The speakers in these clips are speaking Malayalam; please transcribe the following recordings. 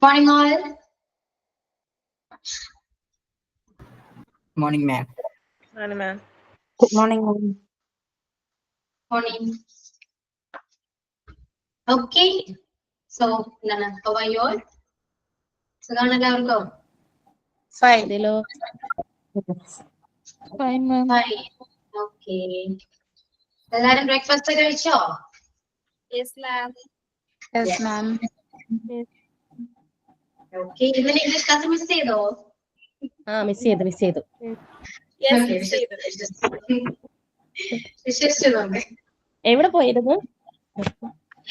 Morning all. Morning, ma'am. Morning, ma'am. Good morning, ma'am. Morning. Okay. So, how are you all? Suganalavarkum. Fine. Hello. Fine, ma'am. Fine. Okay. എല്ലാരും ബ്രേക്ക്ഫാസ്റ്റ് ഒക്കെ കഴിച്ചോ? Yes, ma'am. Yes, ma'am. Okay. ഇന്നലെ ഇംഗ്ലീഷ് ക്ലാസ് മിസ് ചെയ്തോ? മിസ് ചെയ്തു. Okay, വിശ്വസിച്ചു നോക്ക്. എവിടെ പോയിരുന്നു?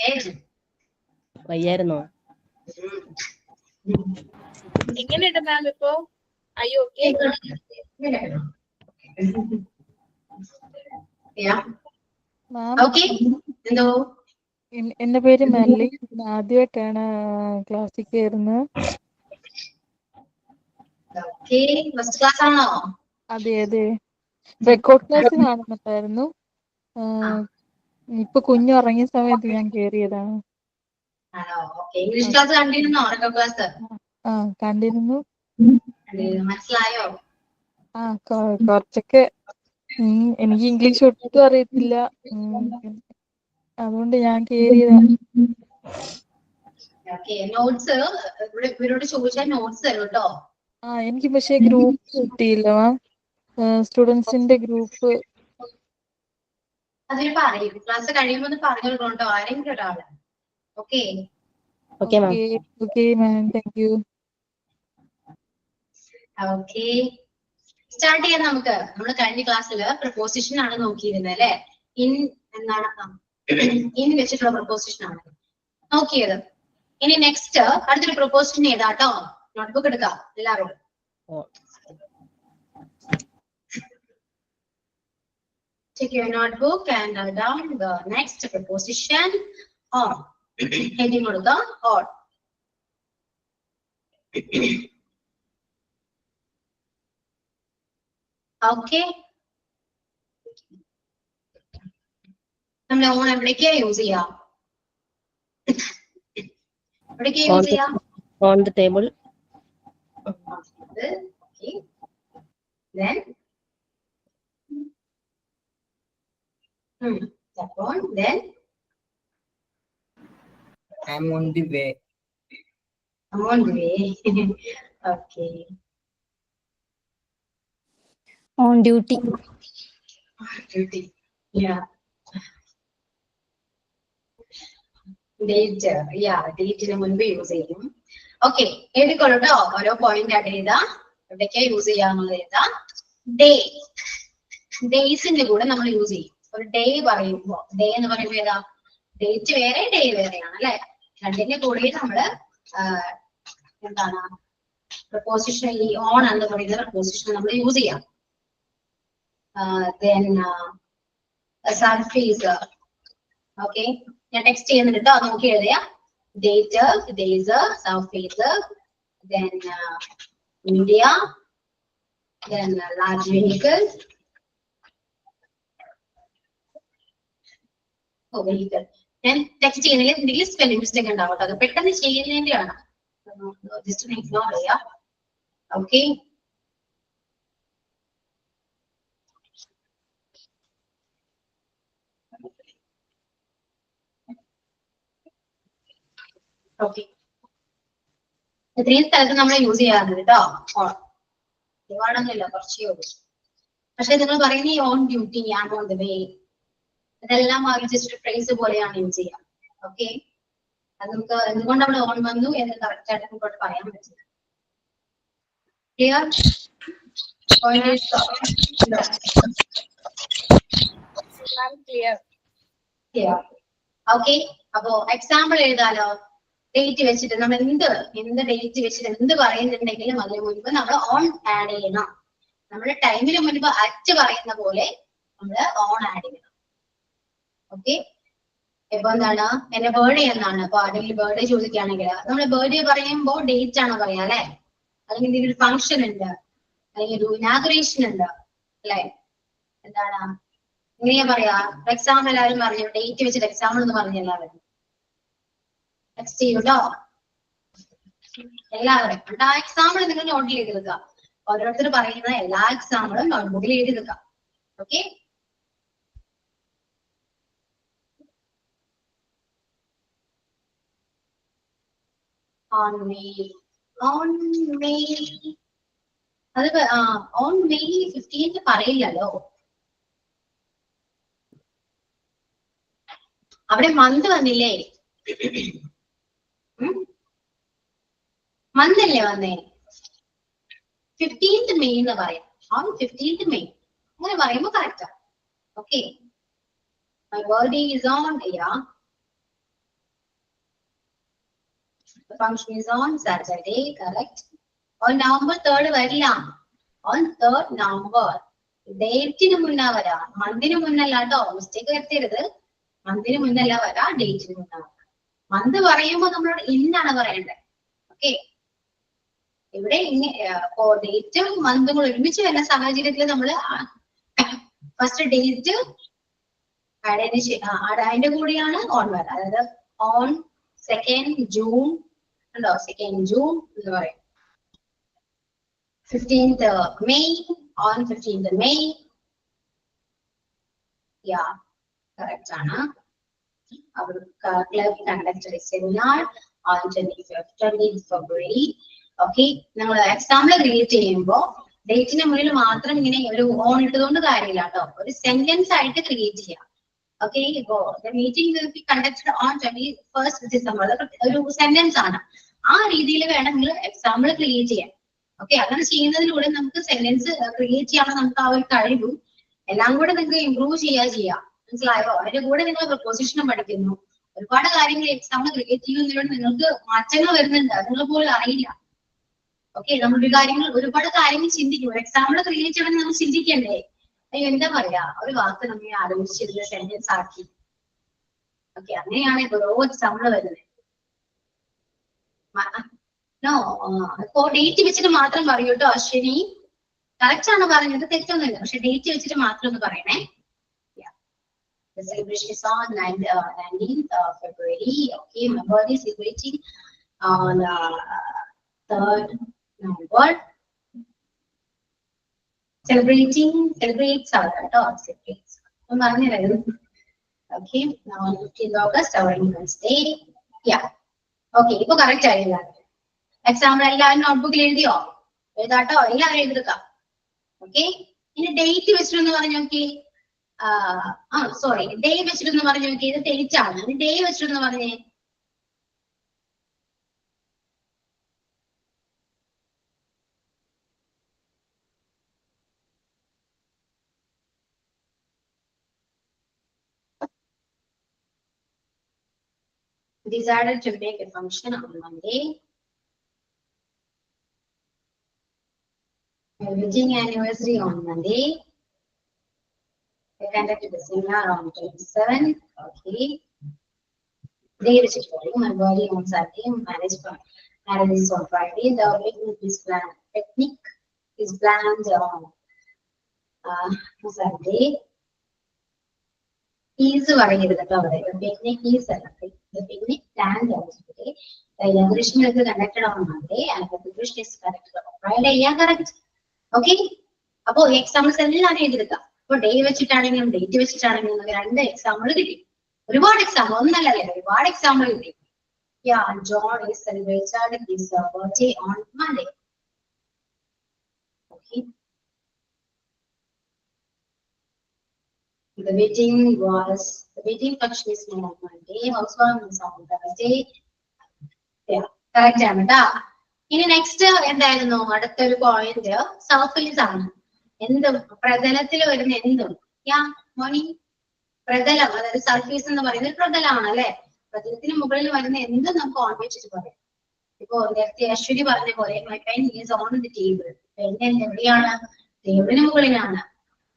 ഏത്? വയ്യായിരുന്നോ? എങ്ങനെയുണ്ട് മാം ഇപ്പോ? അയ്യോ മാം, ഓക്കെ. എന്തോ? എന്റെ പേര് മെർലി. ആദ്യമായിട്ടാണ് ക്ലാസ്സിൽ കയറുന്നത്. ഓക്കെ. ഫസ്റ്റ് ക്ലാസ് ആണോ? അതെ. റെക്കോർഡ് ക്ലാസ് കാണുന്നുണ്ടായിരുന്നു. ഇപ്പൊ കുഞ്ഞു ഉറങ്ങിയ സമയത്ത് ഞാൻ കയറിയതാണ്. ആണോ? ഓക്കെ. ഇംഗ്ലീഷ് ക്ലാസ് കണ്ടിരുന്നോ? റെക്കോർഡ് ക്ലാസ് കണ്ടിരുന്നു. മനസ്സിലായോ? കുറച്ചൊക്കെ. എനിക്ക് ഇംഗ്ലീഷ് ഒട്ടും അറിയത്തില്ല. അതുകൊണ്ട് ഞാൻ കയറിയതാ. നോട്ട്സ് ഇവരോട് ചോദിച്ചാൽ നോട്ട്സ് തരും കേട്ടോ. എനിക്ക് പക്ഷേ ഗ്രൂപ്പ് കിട്ടിയില്ല മാം. സ്റ്റുഡൻസിന്റെ ഗ്രൂപ്പ് അതിൽ പറയും. ക്ലാസ് കഴിയുമ്പോൾ പറഞ്ഞു കേട്ടോ ആരെങ്കിലും ഒരാള്. Okay ma'am. Thank you. Okay, start ചെയ്യാം നമുക്ക്. നമ്മൾ കഴിഞ്ഞ ക്ലാസ്സിൽ പ്രപ്പോസിഷൻ ആണ് നോക്കിയിരുന്നത് അല്ലെ. ഇൻ എന്താണ്? ഇൻ വെച്ചിട്ടുള്ള പ്രപ്പോസിഷൻ ആണ് നോക്കിയത്. ഇനി നെക്സ്റ്റ് അടുത്തൊരു പ്രപ്പോസിഷൻ ഏതാട്ടോ? നോട്ട്ബുക്ക് എടുക്കാം എല്ലാവരും. Take your notebook and write down the next preposition on. Heading കൊടുക്കുക on. Okay. നമ്മൾ ഓൺ എവിടേക്കാ യൂസ് ചെയ്യാം? എവിടേക്കാ യൂസ് ചെയ്യാം? On the table. Okay. Then that one. Then I'm on the way. I'm on the way. Okay. On duty. Duty. Yeah. Date. Yeah, date ന് മുൻപ് യൂസ് ചെയ്യും. ഓക്കെ, എഴുതിക്കൊള്ളൂട്ടോ. ഓരോ പോയിന്റ് ആഡ് ചെയ്താ എവിടേക്കാ യൂസ് ചെയ്യാന്നുള്ളത് എഴുതാ. ഡേ, ഡേയ്സിന്റെ കൂടെ നമ്മൾ യൂസ് ചെയ്യും. ഒരു ഡേ പറയുമ്പോ, ഡേ എന്ന് പറയുമ്പോ ഏതാ? ഡേറ്റ് വേറെ ഡേ വേറെയാണ് അല്ലെ. രണ്ടിന്റെ കൂടെ നമ്മള് എന്താണ് പ്രപ്പോസിഷൻ, ഈ ഓൺ എന്ന് പറയുന്ന പ്രപ്പോസിഷൻ നമ്മൾ യൂസ് ചെയ്യാം. Then surface. Okay, ഞാൻ ടെക്സ്റ്റ് ചെയ്യുന്നുണ്ട് കേട്ടോ, നോക്കി എഴുതിയ. Date, days, surface, then media, then large vehicle. vehicle. ഞാൻ ടെക്സ്റ്റ് ചെയ്യുന്നതിൽ എന്തെങ്കിലും സ്പെല്ലിംഗ് മിസ്റ്റേക്ക് ഉണ്ടാവും കേട്ടോ. അത് പെട്ടെന്ന് ചെയ്യുന്നതിന്റെയാണ്. ജസ്റ്റ് ഇഗ്നോർ ചെയ്യാം. Okay, okay. ഇത്രയും സ്ഥലത്ത് നമ്മൾ യൂസ് ചെയ്യാറുണ്ട് കേട്ടോ. ഒരുപാടൊന്നുമില്ല, കുറച്ചേ ഉള്ളൂ. പക്ഷെ നിങ്ങൾ പറയുന്ന ഈ ഓൺ ഡ്യൂട്ടി, ഞാൻ ഓൺ ദ വേ, ഇതെല്ലാം ജസ്റ്റ് ഫ്രേസ് പോലെയാണ് യൂസ് ചെയ്യാം. ഓക്കെ, അത് നമുക്ക് എന്തുകൊണ്ട് അവിടെ ഓൺ വന്നു എന്ന് കറക്റ്റ് ആയിട്ട് നമുക്ക് പറയാൻ പറ്റില്ല. ക്ലിയർ? ഓക്കെ, അപ്പോ എക്സാമ്പിൾ എഴുതാലോ. ഡേറ്റ് വെച്ചിട്ട് നമ്മൾ എന്ത് ഡേറ്റ് വെച്ചിട്ട് എന്ത് പറയുന്നുണ്ടെങ്കിലും അതിന് മുൻപ് നമ്മൾ ഓൺ ആഡ് ചെയ്യണം. നമ്മുടെ ടൈമിന് മുൻപ് അറ്റ് പറയുന്ന പോലെ നമ്മൾ ഓൺ ആഡ് ചെയ്യണം. ഓക്കെ, ഇപ്പൊ എന്താണ് എന്റെ ബർത്ത്ഡേ എന്നാണ്. അപ്പൊ ആരെങ്കിലും ബർത്ത്ഡേ ചോദിക്കുകയാണെങ്കിൽ നമ്മൾ ബർത്ത്ഡേ പറയുമ്പോൾ ഡേറ്റ് ആണ് പറയാ അല്ലെ. അല്ലെങ്കിൽ എന്തെങ്കിലും ഒരു ഫംഗ്ഷൻ ഉണ്ട്, അല്ലെങ്കിൽ ഒരു ഇനാഗുറേഷൻ ഉണ്ട് അല്ലെ. എന്താണ് എങ്ങനെയാ പറയാ? എക്സാമ്പിൾ എല്ലാവരും പറഞ്ഞു, ഡേറ്റ് വെച്ചിട്ട് എക്സാമ്പിൾ എന്ന് പറഞ്ഞു എല്ലാവരും ടെക്സ്റ്റ് ചെയ്യൂട്ടോ. എല്ലാവരും ആ എക്സാമ്പിൾ നിങ്ങൾ നോട്ടിൽ എഴുതി വെക്കുക. ഓരോരുത്തർ പറയുന്ന എല്ലാ എക്സാമ്പിളും നോട്ട്ബുക്കിൽ എഴുതി വെക്കുക. ഓക്കെ, on May അത് on May 15th പറയില്ലല്ലോ. അവിടെ മന്ത് വന്നില്ലേ? മന്ത് അല്ലേ വന്നേ? 15th May എന്ന് പറയാം. on 15th May അങ്ങനെ പറയുമ്പോ correct. Okay, my birthday is on, yeah. The function is on Saturday, correct. On November 3rd വരില്ല. on 3rd November. ഡേറ്റിന് മുന്നേ വരാ, മന്തിന് മുന്നല്ല കേട്ടോ, മിസ്റ്റേക്ക് വരുത്തരുത്. മന്തിന് മുന്നല്ല വരാ, ഡേറ്റിന് മുന്നേ വരാം. മന്ത് പറയുമ്പോ നമ്മളോട് ഇന്നാണ് പറയേണ്ടത്. ഓക്കെ, ഇവിടെ ഡേറ്റും മന്തും കൂടെ ഒരുമിച്ച് വരുന്ന സാഹചര്യത്തിൽ നമ്മള് ഫസ്റ്റ് ഡേറ്റ് അതിന്റെ കൂടിയാണ് ഓൺ വരാ. അതായത് ഓൺ 2nd June ഉണ്ടോ, 2nd June എന്ന് പറയും. 15th May, on 15th May. Yeah, correct ആണ്. our club conducted a seminar on 20th February. Okay, നമ്മൾ എക്സാമ്പിൾ ക്രിയേറ്റ് ചെയ്യുമ്പോ ഡേറ്റിന് മുന്നിൽ മാത്രം ഇങ്ങനെ ഒരു ഓൺ ഇട്ടതുകൊണ്ട് കാര്യമില്ല കേട്ടോ, ഒരു സെന്റൻസ് ആയിട്ട് ക്രിയേറ്റ് ചെയ്യാം. ഓക്കെ, ഇപ്പോ meeting conducted on 21st December ഒരു സെന്റൻസ് ആണ്. ആ രീതിയിൽ വേണം നിങ്ങൾ എക്സാമ്പിൾ ക്രിയേറ്റ് ചെയ്യാൻ. ഓക്കെ, അങ്ങനെ ചെയ്യുന്നതിലൂടെ നമുക്ക് സെന്റൻസ് ക്രിയേറ്റ് ചെയ്യാനുള്ള നമുക്ക് ആ ഒരു കഴിവും എല്ലാം കൂടെ നിങ്ങൾക്ക് ഇംപ്രൂവ് ചെയ്യാം. മനസ്സിലായോ? അതിന്റെ കൂടെ നിങ്ങൾ പ്രൊപ്പോസിഷനും പഠിക്കുന്നു. ഒരുപാട് കാര്യങ്ങൾ എക്സാമ്പിൾ ക്രിയേറ്റ് ചെയ്യുന്നതിലൂടെ നിങ്ങൾക്ക് മാറ്റങ്ങൾ വരുന്നുണ്ട്, അത് നിങ്ങൾ പോലും അറിയില്ല. ഓക്കെ, നമ്മളൊരു കാര്യങ്ങൾ ഒരുപാട് കാര്യങ്ങൾ ചിന്തിക്കും. എക്സാമ്പിൾ ക്രിയേറ്റ് ചെയ്യണമെന്ന് നമ്മൾ ചിന്തിക്കണ്ടേ? എന്താ പറയാ, ഒരു വാക്ക് നമ്മൾ ആലോചിച്ചിരുന്ന സെന്റൻസ് ആക്കി. ഓക്കെ, അങ്ങനെയാണ് ഓരോ എക്സാമ്പിൾ വരുന്നത്. ഇപ്പോ ഡേറ്റ് വെച്ചിട്ട് മാത്രം പറയൂ കേട്ടോ അശ്വിനി. കറക്റ്റ് ആണ് പറഞ്ഞത്, തെറ്റൊന്നുമില്ല. പക്ഷെ ഡേറ്റ് വെച്ചിട്ട് മാത്രം ഒന്ന് പറയണേ. The celebration is on 19th February. Okay, my birthday is celebrating on 3rd November. Celebrates celebrates. Okay, now on 15th August, our Independence Day. Yeah. Okay, ഇപ്പൊ കറക്റ്റ് ആയില്ല. എക്സാമ്പിൾ എല്ലാവരും നോട്ട്ബുക്കിൽ എഴുതിയോ? എഴുതാട്ടോ, എല്ലാവരും എഴുതുക. ഓക്കെ, ഇനി ഡേറ്റ് വെച്ചിട്ടൊന്ന് പറഞ്ഞു നോക്കി. സോറി, ഡേ വെച്ചിട്ടൊന്ന് പറഞ്ഞു നോക്കി. ഇത് ഡേറ്റ് ആണ്. ഡേ വെച്ചിട്ടൊന്ന് പറഞ്ഞേ. Decided to make a function on Monday. My wedding anniversary on Monday. I conducted a seminar on 27th. Okay. Day which is falling. My body on Saturday. Marriage is on Friday. The picnic is planned. Picnic is planned on Saturday. Is പറയുന്നത് കേട്ടോ അവിടെ. The picnic is the picnic planned on Saturday. The inauguration is conducted on Monday and the celebration is conducted on Friday. Yeah, correct. Okay. അപ്പോ എക്സാമ്പിൾസ് എല്ലാം എഴുതിയെടുക്കുക. ഇപ്പൊ ഡേ വെച്ചിട്ടാണെങ്കിലും ഡേറ്റ് വെച്ചിട്ടാണെങ്കിലും രണ്ട് എക്സാമ്പിൾ കിട്ടി. ഒരുപാട് എക്സാമ്പിൾ, ഒന്നല്ലല്ലേ, ഒരുപാട് എക്സാമ്പിൾ കിട്ടി. Yeah, John is celebrated his birthday on Monday. Okay. The wedding function is on Monday. Housewarming is on Thursday. Yeah, correct ആണ് കേട്ടാ. ഇനി നെക്സ്റ്റ് എന്തായിരുന്നു? അടുത്തൊരു പോയിന്റ് സർഫേസ് ആണ്. എന്ത് പ്രതലത്തിൽ വരുന്ന എന്തും. മോനി, പ്രതലം, അതായത് സർഫേസ് എന്ന് പറയുന്നത് പ്രതലമാണ് അല്ലെ. പ്രതലത്തിന് മുകളിൽ വരുന്ന എന്തും നമുക്ക് ഓൺ വെച്ചിട്ട് പറയാം. ഇപ്പോ നേരത്തെ അശ്വിനി പറഞ്ഞ പോലെ my pen is on the table. Pen എവിടെയാണ്? ടേബിളിന് മുകളിലാണ്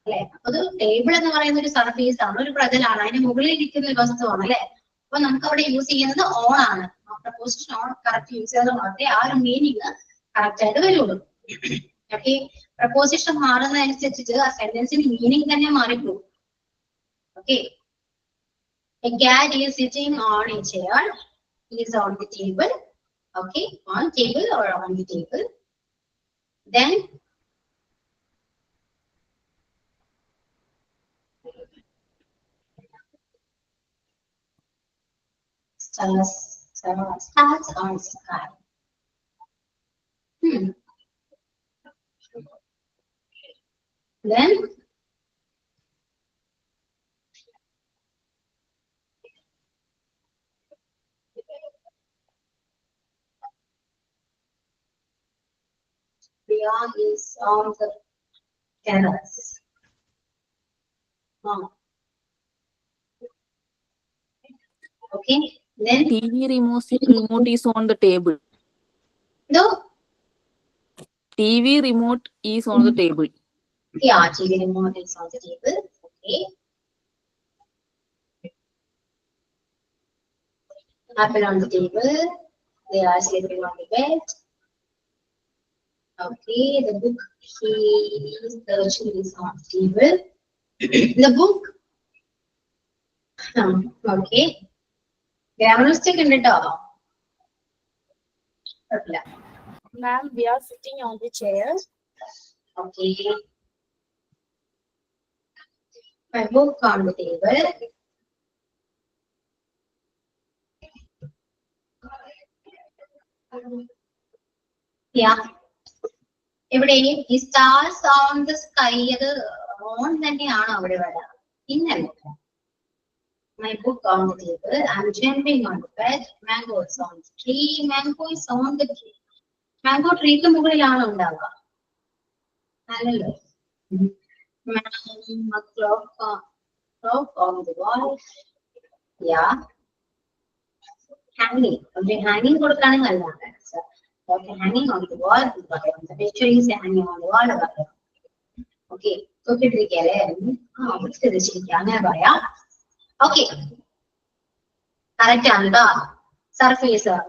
അല്ലെ. അപ്പൊ അത് ടേബിൾ എന്ന് പറയുന്ന ഒരു സർഫേസ് ആണ്, ഒരു പ്രതലാണ്, അതിന് മുകളിൽ ഇരിക്കുന്ന ഒരു വസ്തുവാണ് അല്ലെ. അപ്പൊ നമുക്ക് അവിടെ യൂസ് ചെയ്യുന്നത് ഓൺ ആണ്. പ്രപ്പോസിഷൻ ഓൺ കറക്റ്റ് യൂസ് ചെയ്താൽ മാത്രമേ ആ ഒരു മീനിങ് കറക്റ്റ് ആയിട്ട് വരുള്ളൂ. ഓക്കെ, പ്രപ്പോസിഷൻ മാറുന്നതനുസരിച്ചിട്ട് ആ സെന്റൻസിന് മീനിങ് തന്നെ മാറിപ്പോകും. Okay, a cat is sitting on a chair. He is on the table. Okay, on table or on the table. Then stars on sky. Then beyond is on the terrace. Okay, then TV remote is on the table. no. TV remote is on the table. Yeah, TV remote is on the table. Okay. Apple on the table. They are sleeping on the bed. Okay, the book he is searching is on the table. The book. Okay. Grammar mistake in it. Ma'am, we are sitting on the chair. Okay. My book on the table. Yeah. ഇവിടെ ഈ stars on the sky അത് on തന്നെയാണ് അവിടെ വരാം. ഇന്നല്ല. My book on the table. I'm jumping on the bed. Mango is on the tree. Mango is on the tree. Mango ട്രീക്ക് മുകളിലാണ് ഉണ്ടാവുക. അല്ലല്ലോ. Clock on the wall. Yeah. Hanging. Okay, hanging കൊടുക്കുകയാണെങ്കിൽ നല്ലതാണ്. Okay, hanging on the wall. The picture is hanging on the wall. Okay, നോക്കിട്ടിരിക്കല്ലേ? അങ്ങനെ പറയാം. Okay. കറക്റ്റ് ആണ് കേട്ടോ.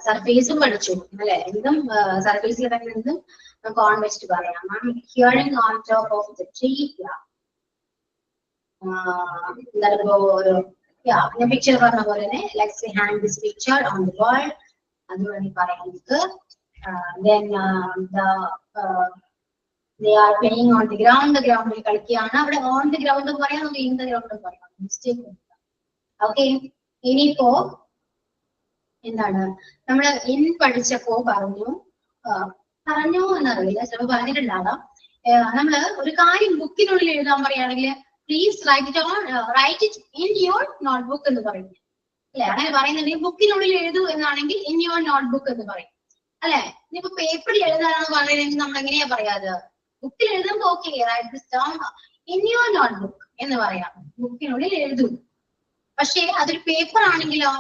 സർഫേസും പഠിച്ചു അല്ലെ? എന്തും സർഫേസിൽ തന്നെ എന്തും നമുക്ക് ഓൺ വെച്ചിട്ട് പറയാം. Hearing on top of the tree. ഞാൻ പിക്ചർ പറഞ്ഞ പോലെ തന്നെ let's hang this picture on the wall. അത് വേണമെങ്കിൽ പറയാം നമുക്ക്. Then they are playing on the ground. The ground ൽ കളിക്കുകയാണ്. അവിടെ on the ground എന്ന് പറയാം, നമുക്ക് in the ground എന്ന് പറയാം. മിസ്റ്റേക്ക്. ഓക്കെ, ഇനിയിപ്പോ എന്താണ് നമ്മള് ഇൻ പഠിച്ചപ്പോ പറഞ്ഞു എന്നറിയില്ല, ചിലപ്പോ പറഞ്ഞിട്ടുണ്ടാകാം. നമ്മള് ഒരു കാര്യം ബുക്കിനുള്ളിൽ എഴുതാൻ പറയുകയാണെങ്കിൽ please write it in your notebook എന്ന് പറയും അല്ലെ? അങ്ങനെ പറയുന്നുണ്ടെങ്കിൽ ബുക്കിനുള്ളിൽ എഴുതൂ എന്നാണെങ്കിൽ ഇൻ യുവർ നോട്ട്ബുക്ക് എന്ന് പറയും അല്ലെ? ഇനിയിപ്പോ പേപ്പറിൽ എഴുതാനാണ് പറയുന്നത് നമ്മൾ എങ്ങനെയാ പറയാത്? ബുക്കിൽ എഴുതുമ്പോ okay write this down in your notebook എന്ന് പറയാം. ബുക്കിനുള്ളിൽ എഴുതൂ. പക്ഷേ അതൊരു പേപ്പർ ആണെങ്കിലോ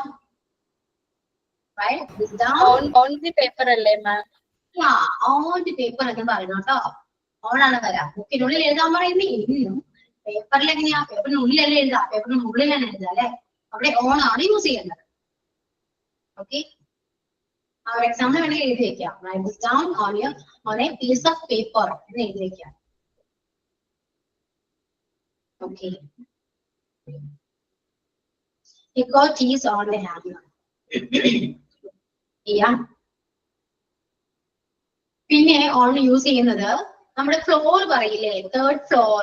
On the paper അല്ലേ മാം? ഓൺ ദി പേപ്പർ എന്ന് പറയണം കേട്ടോ. ഓണാണ് വരാം. ബുക്കിനുള്ളിൽ എഴുതാൻ പറയുന്നത് ഇന്നും. പേപ്പറിൽ എങ്ങനെയാ? പേപ്പറിനുള്ളിലല്ലേ എഴുതാം, പേപ്പറിന് മുകളിലാണ് എഴുതാം അല്ലെ? അവിടെ ഓൺ ആണ് യൂസ് ചെയ്യേണ്ടത്. ഓക്കെ, ആ ഒരു എക്സാമ്പിൾ വേണമെങ്കിൽ എഴുതി വെക്കാം. Write this down on a piece of paper എന്ന് എഴുതി വെക്കാം. Okay, he got keys on the hammer. പിന്നെ ഓൺ യൂസ് ചെയ്യുന്നത് നമ്മുടെ ഫ്ലോർ പറയില്ലേ? തേർഡ് ഫ്ലോർ,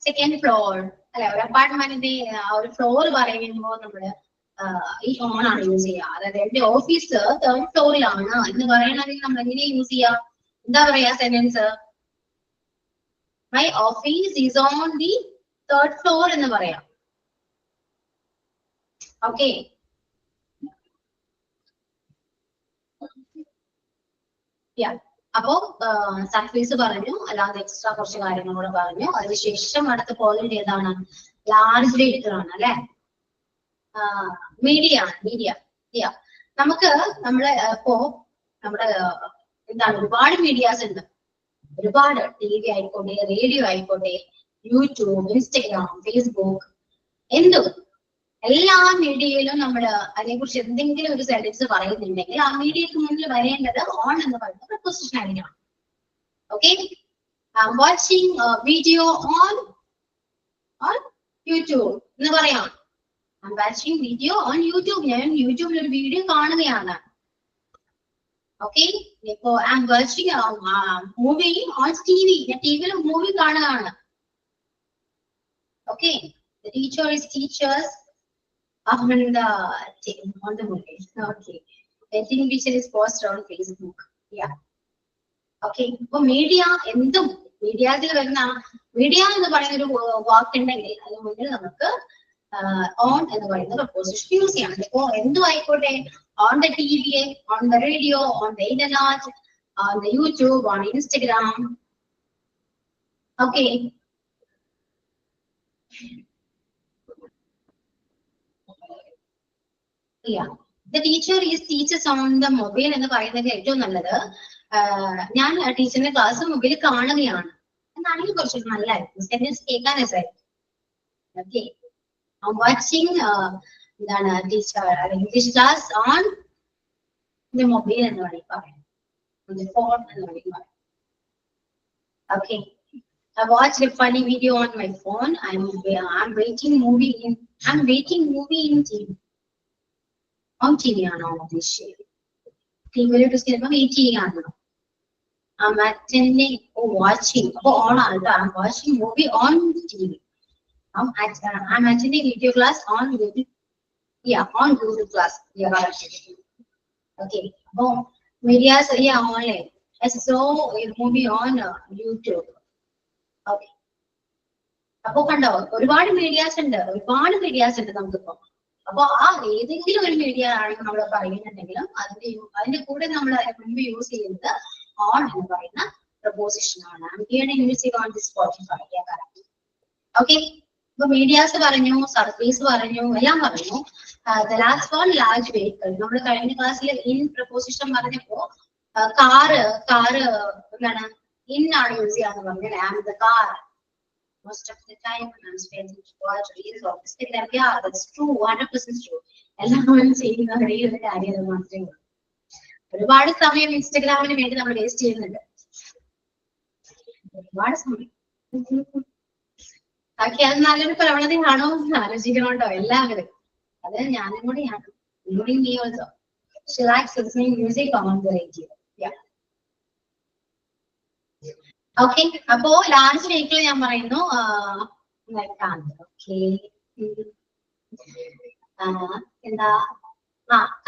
സെക്കൻഡ് ഫ്ലോർ അല്ലെ? ഒരു അപ്പാർട്ട്മെന്റിന്റെ ഒരു ഫ്ലോർ പറയുമ്പോ നമ്മള് ഈ ഓൺ ആണ് യൂസ് ചെയ്യുക. അതായത് എന്റെ ഓഫീസ് തേർഡ് ഫ്ലോറിലാണ് എന്ന് പറയണമെങ്കിൽ നമ്മൾ എങ്ങനെ യൂസ് ചെയ്യാം? എന്താ പറയാ sentence? My office is on the third floor എന്ന് പറയാം. ഓക്കെ, അപ്പോ സർഫേസ് പറഞ്ഞു, അല്ലാതെ എക്സ്ട്രാ കുറച്ച് കാര്യങ്ങൾ കൂടെ പറഞ്ഞു. അതിനുശേഷം അടുത്ത പോയിന്റ് ഏതാണ്? ലാർജ് ലെറ്റർ ആണ് അല്ലെ? മീഡിയ ആണ്. മീഡിയ നമുക്ക് ഇപ്പോ നമ്മുടെ എന്താണ് ഒരുപാട് മീഡിയാസ് ഉണ്ട്. ഒരുപാട് TV ആയിക്കോട്ടെ, റേഡിയോ ആയിക്കോട്ടെ, യൂട്യൂബ്, ഇൻസ്റ്റഗ്രാം, ഫേസ്ബുക്ക്, എന്തും എല്ലാ മീഡിയയിലും നമ്മൾ അതിനെക്കുറിച്ച് എന്തെങ്കിലും ഒരു സെന്റൻസ് പറയുന്നുണ്ടെങ്കിൽ ആ മീഡിയക്ക് മുന്നിൽ വരേണ്ടത് ഓൺ എന്ന് പറയുന്ന പ്രപ്പോസിഷൻ ആയിരിക്കണം. Okay, watching video on YouTube എന്ന് പറയാം. Watching video on YouTube. ഞാൻ യൂട്യൂബിൽ ഒരു വീഡിയോ കാണുകയാണ്. Okay, ഇപ്പോ I'm watching a movie on TV. ഞാൻ ടിവിയിൽ മൂവി കാണുകയാണ്. Okay, the teacher is teachers on the movie. Okay, I think picture is posted on Facebook. Yeah. Okay, ഇപ്പൊ മീഡിയ എന്തും മീഡിയയിൽ വരുന്ന മീഡിയ എന്ന് പറയുന്ന ഒരു വാക്കുണ്ടെങ്കിൽ അത് മുന്നിൽ നമുക്ക് ഓൺ എന്ന് പറയുന്ന പ്രപ്പോസിഷൻ യൂസ് ചെയ്യണം. ഇപ്പോ എന്തും ആയിക്കോട്ടെ, on the TV, on the radio, on the internet, on the YouTube, on Instagram. Okay. Yeah. The teacher is teaches on the mobile എന്ന് പറയുന്നത് ഏറ്റവും നല്ലത്. ഞാൻ ടീച്ചറിന്റെ ക്ലാസ് മൊബൈൽ കാണുകയാണ് എന്നാണെങ്കിൽ കുറച്ചുകൂടി നല്ലതായിരിക്കും. സെന്റൻസ് കേൾക്കാൻ രസമായിരിക്കും. Okay. I'm watching English class on the mobile and on the phone and okay. I watched a funny video on my phone. I'm waiting movie in TV. On TV on this shit. TV to see waiting on. I'm attending or watching I'm watching movie on TV. I'm attending video class on YouTube. Yeah, on YouTube class. Yeah. Okay. Oh, medias online. I saw a movie on YouTube. Okay. അപ്പൊ കണ്ടോ, ഒരുപാട് മീഡിയാസ് ഉണ്ട് നമുക്കിപ്പോ. അപ്പൊ ആ ഏതെങ്കിലും ഒരു മീഡിയ ആണെങ്കിൽ നമ്മൾ പറയുന്നുണ്ടെങ്കിലും അതിന്റെ കൂടെ നമ്മൾ മുമ്പ് യൂസ് ചെയ്യുന്നത് ഓൺ എന്ന് പറയുന്ന പ്രപ്പോസിഷൻ ആണ്. ഓക്കെ, ഇപ്പൊ മീഡിയാസ് പറഞ്ഞു, സർവീസ് പറഞ്ഞു, എല്ലാം പറഞ്ഞു. The last one, large vehicle. നമ്മൾ കഴിഞ്ഞ ക്ലാസ്സിൽ ഇൻ പ്രപ്പോസിഷൻ പറഞ്ഞപ്പോ കാറ് എന്താണ് ഇൻ ആണ് യൂസ് ചെയ്യാന്ന് പറഞ്ഞത്. I am the car. Most of the time I'm spending to watch reels of Instagram. Yeah, that's true, 100% true. എല്ലാവരും ചെയ്യുന്ന ഒരു കാര്യം മാത്രമേ ഉള്ളൂ. ഒരുപാട് സമയം ഇൻസ്റ്റഗ്രാമിന് വേണ്ടി നമ്മൾ വേസ്റ്റ് ചെയ്യുന്നുണ്ട്. ഒരുപാട് സമയം. ബാക്കി അത് നല്ലൊരു പ്രവണതയാണോ എന്ന് ആലോചിക്കണോട്ടോ എല്ലാവരും. അത് ഞാനും കൂടിയാണ്. Including me also. She likes listening music on the radio. Yeah. Okay. അപ്പോ ലാർജ് വെഹിക്കിൾ ഞാൻ പറയുന്നു. ഓക്കെ, എന്താ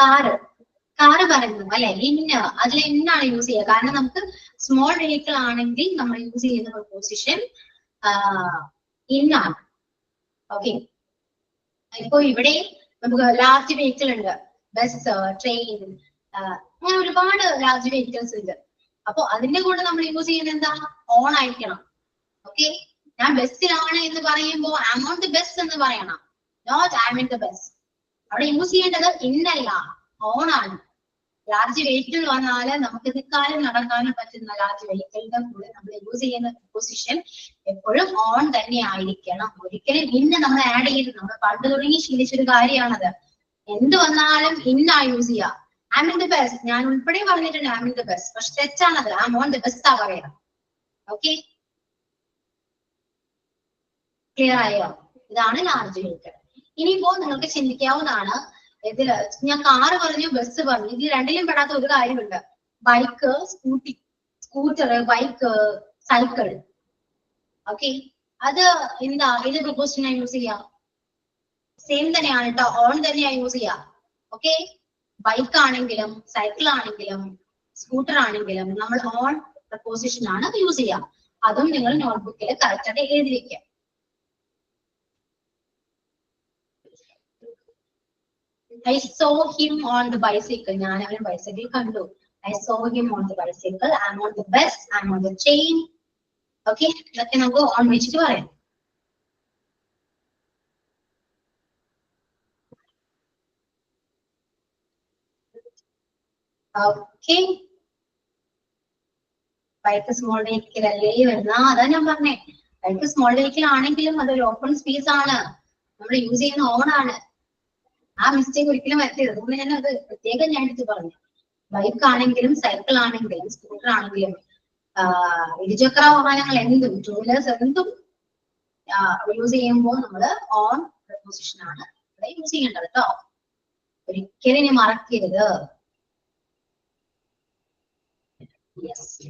കാറ് പറയുന്നു അല്ലെ, ഇന്ന് അതിൽ ഇന്നാണ് യൂസ് ചെയ്യുക. കാരണം നമുക്ക് സ്മോൾ വെഹിക്കിൾ ആണെങ്കിൽ നമ്മൾ യൂസ് ചെയ്യുന്ന പ്രപ്പോസിഷൻ ഇന്നാണ്. ഓക്കെ, ഇപ്പൊ ഇവിടെ നമുക്ക് ലാർജ് വെഹിക്കിൾ ഉണ്ട്, ബസ്, ട്രെയിൻ, അങ്ങനെ ഒരുപാട് ലാർജ് വെഹിക്കിൾസ് ഉണ്ട്. അപ്പൊ അതിന്റെ കൂടെ നമ്മൾ യൂസ് ചെയ്യുന്നത് എന്താ, ഓൺ ആയിരിക്കണം. ഓക്കെ, ഞാൻ ബസ്സിലാണ് എന്ന് പറയുമ്പോൾ I am on the bus എന്ന് പറയണം, not I am in the bus. അവിടെ യൂസ് ചെയ്യേണ്ടത് ഇന്നല്ല, ഓൺ ആണ്. ലാർജ് വെഹിക്കിൾ വന്നാല് നമുക്ക് നിൽക്കാനും നടക്കാനും പറ്റുന്ന ലാർജ് വെഹിക്കിളിന്റെ കൂടെ നമ്മൾ യൂസ് ചെയ്യുന്ന പൊസിഷൻ എപ്പോഴും ഓൺ തന്നെ ആയിരിക്കണം. ഒരിക്കലും ഇന്ന് നമ്മൾ ആഡ് ചെയ്ത് നമ്മൾ പണ്ട് തുടങ്ങി ശീലിച്ചൊരു കാര്യമാണത്. എന്ത് വന്നാലും ഇന്നാ യൂസ് ചെയ്യുക. ഐ മീൻ ദി ബെസ്റ്റ്, ഞാൻ ഉൾപ്പെടെ പറഞ്ഞിട്ടുണ്ട് ഐ മീൻ ദി ബെസ്റ്റ്, പക്ഷെ തെറ്റാണത്. ഐ ഓൺ ദി ബെസ്റ്റ് പറയണം. ഓക്കെ, ക്ലിയർ ആയോ? ഇതാണ് ലാർജ് വെഹിക്കിൾ. ഇനിയിപ്പോ നിങ്ങൾക്ക് ചിന്തിക്കാവുന്നതാണ്, ഇതില് ഞാൻ കാറ് പറഞ്ഞു, ബസ് പറഞ്ഞു, ഇതിൽ രണ്ടിലും പെടാത്ത ഒരു കാര്യമുണ്ട്. Bike, scooter, bike, cycle. Okay, അത് എന്താ, ഇത് പ്രപ്പോസിഷനായി യൂസ് ചെയ്യാം. സെയിം തന്നെയാണ് കേട്ടോ, ഓൺ തന്നെയാണ് യൂസ് ചെയ്യാം. ഓക്കെ, ബൈക്ക് ആണെങ്കിലും സൈക്കിൾ ആണെങ്കിലും സ്കൂട്ടർ ആണെങ്കിലും നമ്മൾ ഓൺ പ്രപ്പോസിഷൻ ആണ് യൂസ് ചെയ്യാം. അതും നിങ്ങൾ നോട്ട്ബുക്കിൽ കറക്റ്റ് ആയിട്ട് എഴുതി വെക്കാം. I saw him on the bicycle. ഞാൻ അവനെ ബൈസൈക്കിൾ കണ്ടു. I saw him on the bicycle. I'm on the bus. I'm on the train. Okay, ഇതൊക്കെ നമുക്ക് ഓൺ വെച്ചിട്ട് പറയാം. ഓക്കെ, ബൈക്ക് സ്മോൾ വെഹിക്കിൾ അല്ലേ വരുന്ന, അതാ ഞാൻ പറഞ്ഞേ. ബൈക്ക് സ്മോൾ വെഹിക്കിൾ ആണെങ്കിലും അതൊരു ഓപ്പൺ സ്പേസ് ആണ്, നമ്മൾ യൂസ് ചെയ്യുന്ന ഓൺ ആണ്. ആ മിസ്റ്റേക്ക് ഒരിക്കലും വരരുത്. അതുകൊണ്ട് ഞാൻ അത് പ്രത്യേകം ഞാൻ എടുത്ത് പറഞ്ഞു. ബൈക്ക് ആണെങ്കിലും സൈക്കിൾ ആണെങ്കിലും സ്കൂട്ടർ ആണെങ്കിലും ഇരുചക്ര വാഹനങ്ങൾ എന്തും, ടൂ വീലേഴ്സ് എന്തും യൂസ് ചെയ്യുമ്പോൾ നമ്മൾ ഓൺ പ്രപ്പോസിഷൻ ആണ് ഇവിടെ യൂസ് ചെയ്യേണ്ടത് കേട്ടോ. ഒരിക്കലും ഇനി മറക്കരുത്. യെസ്.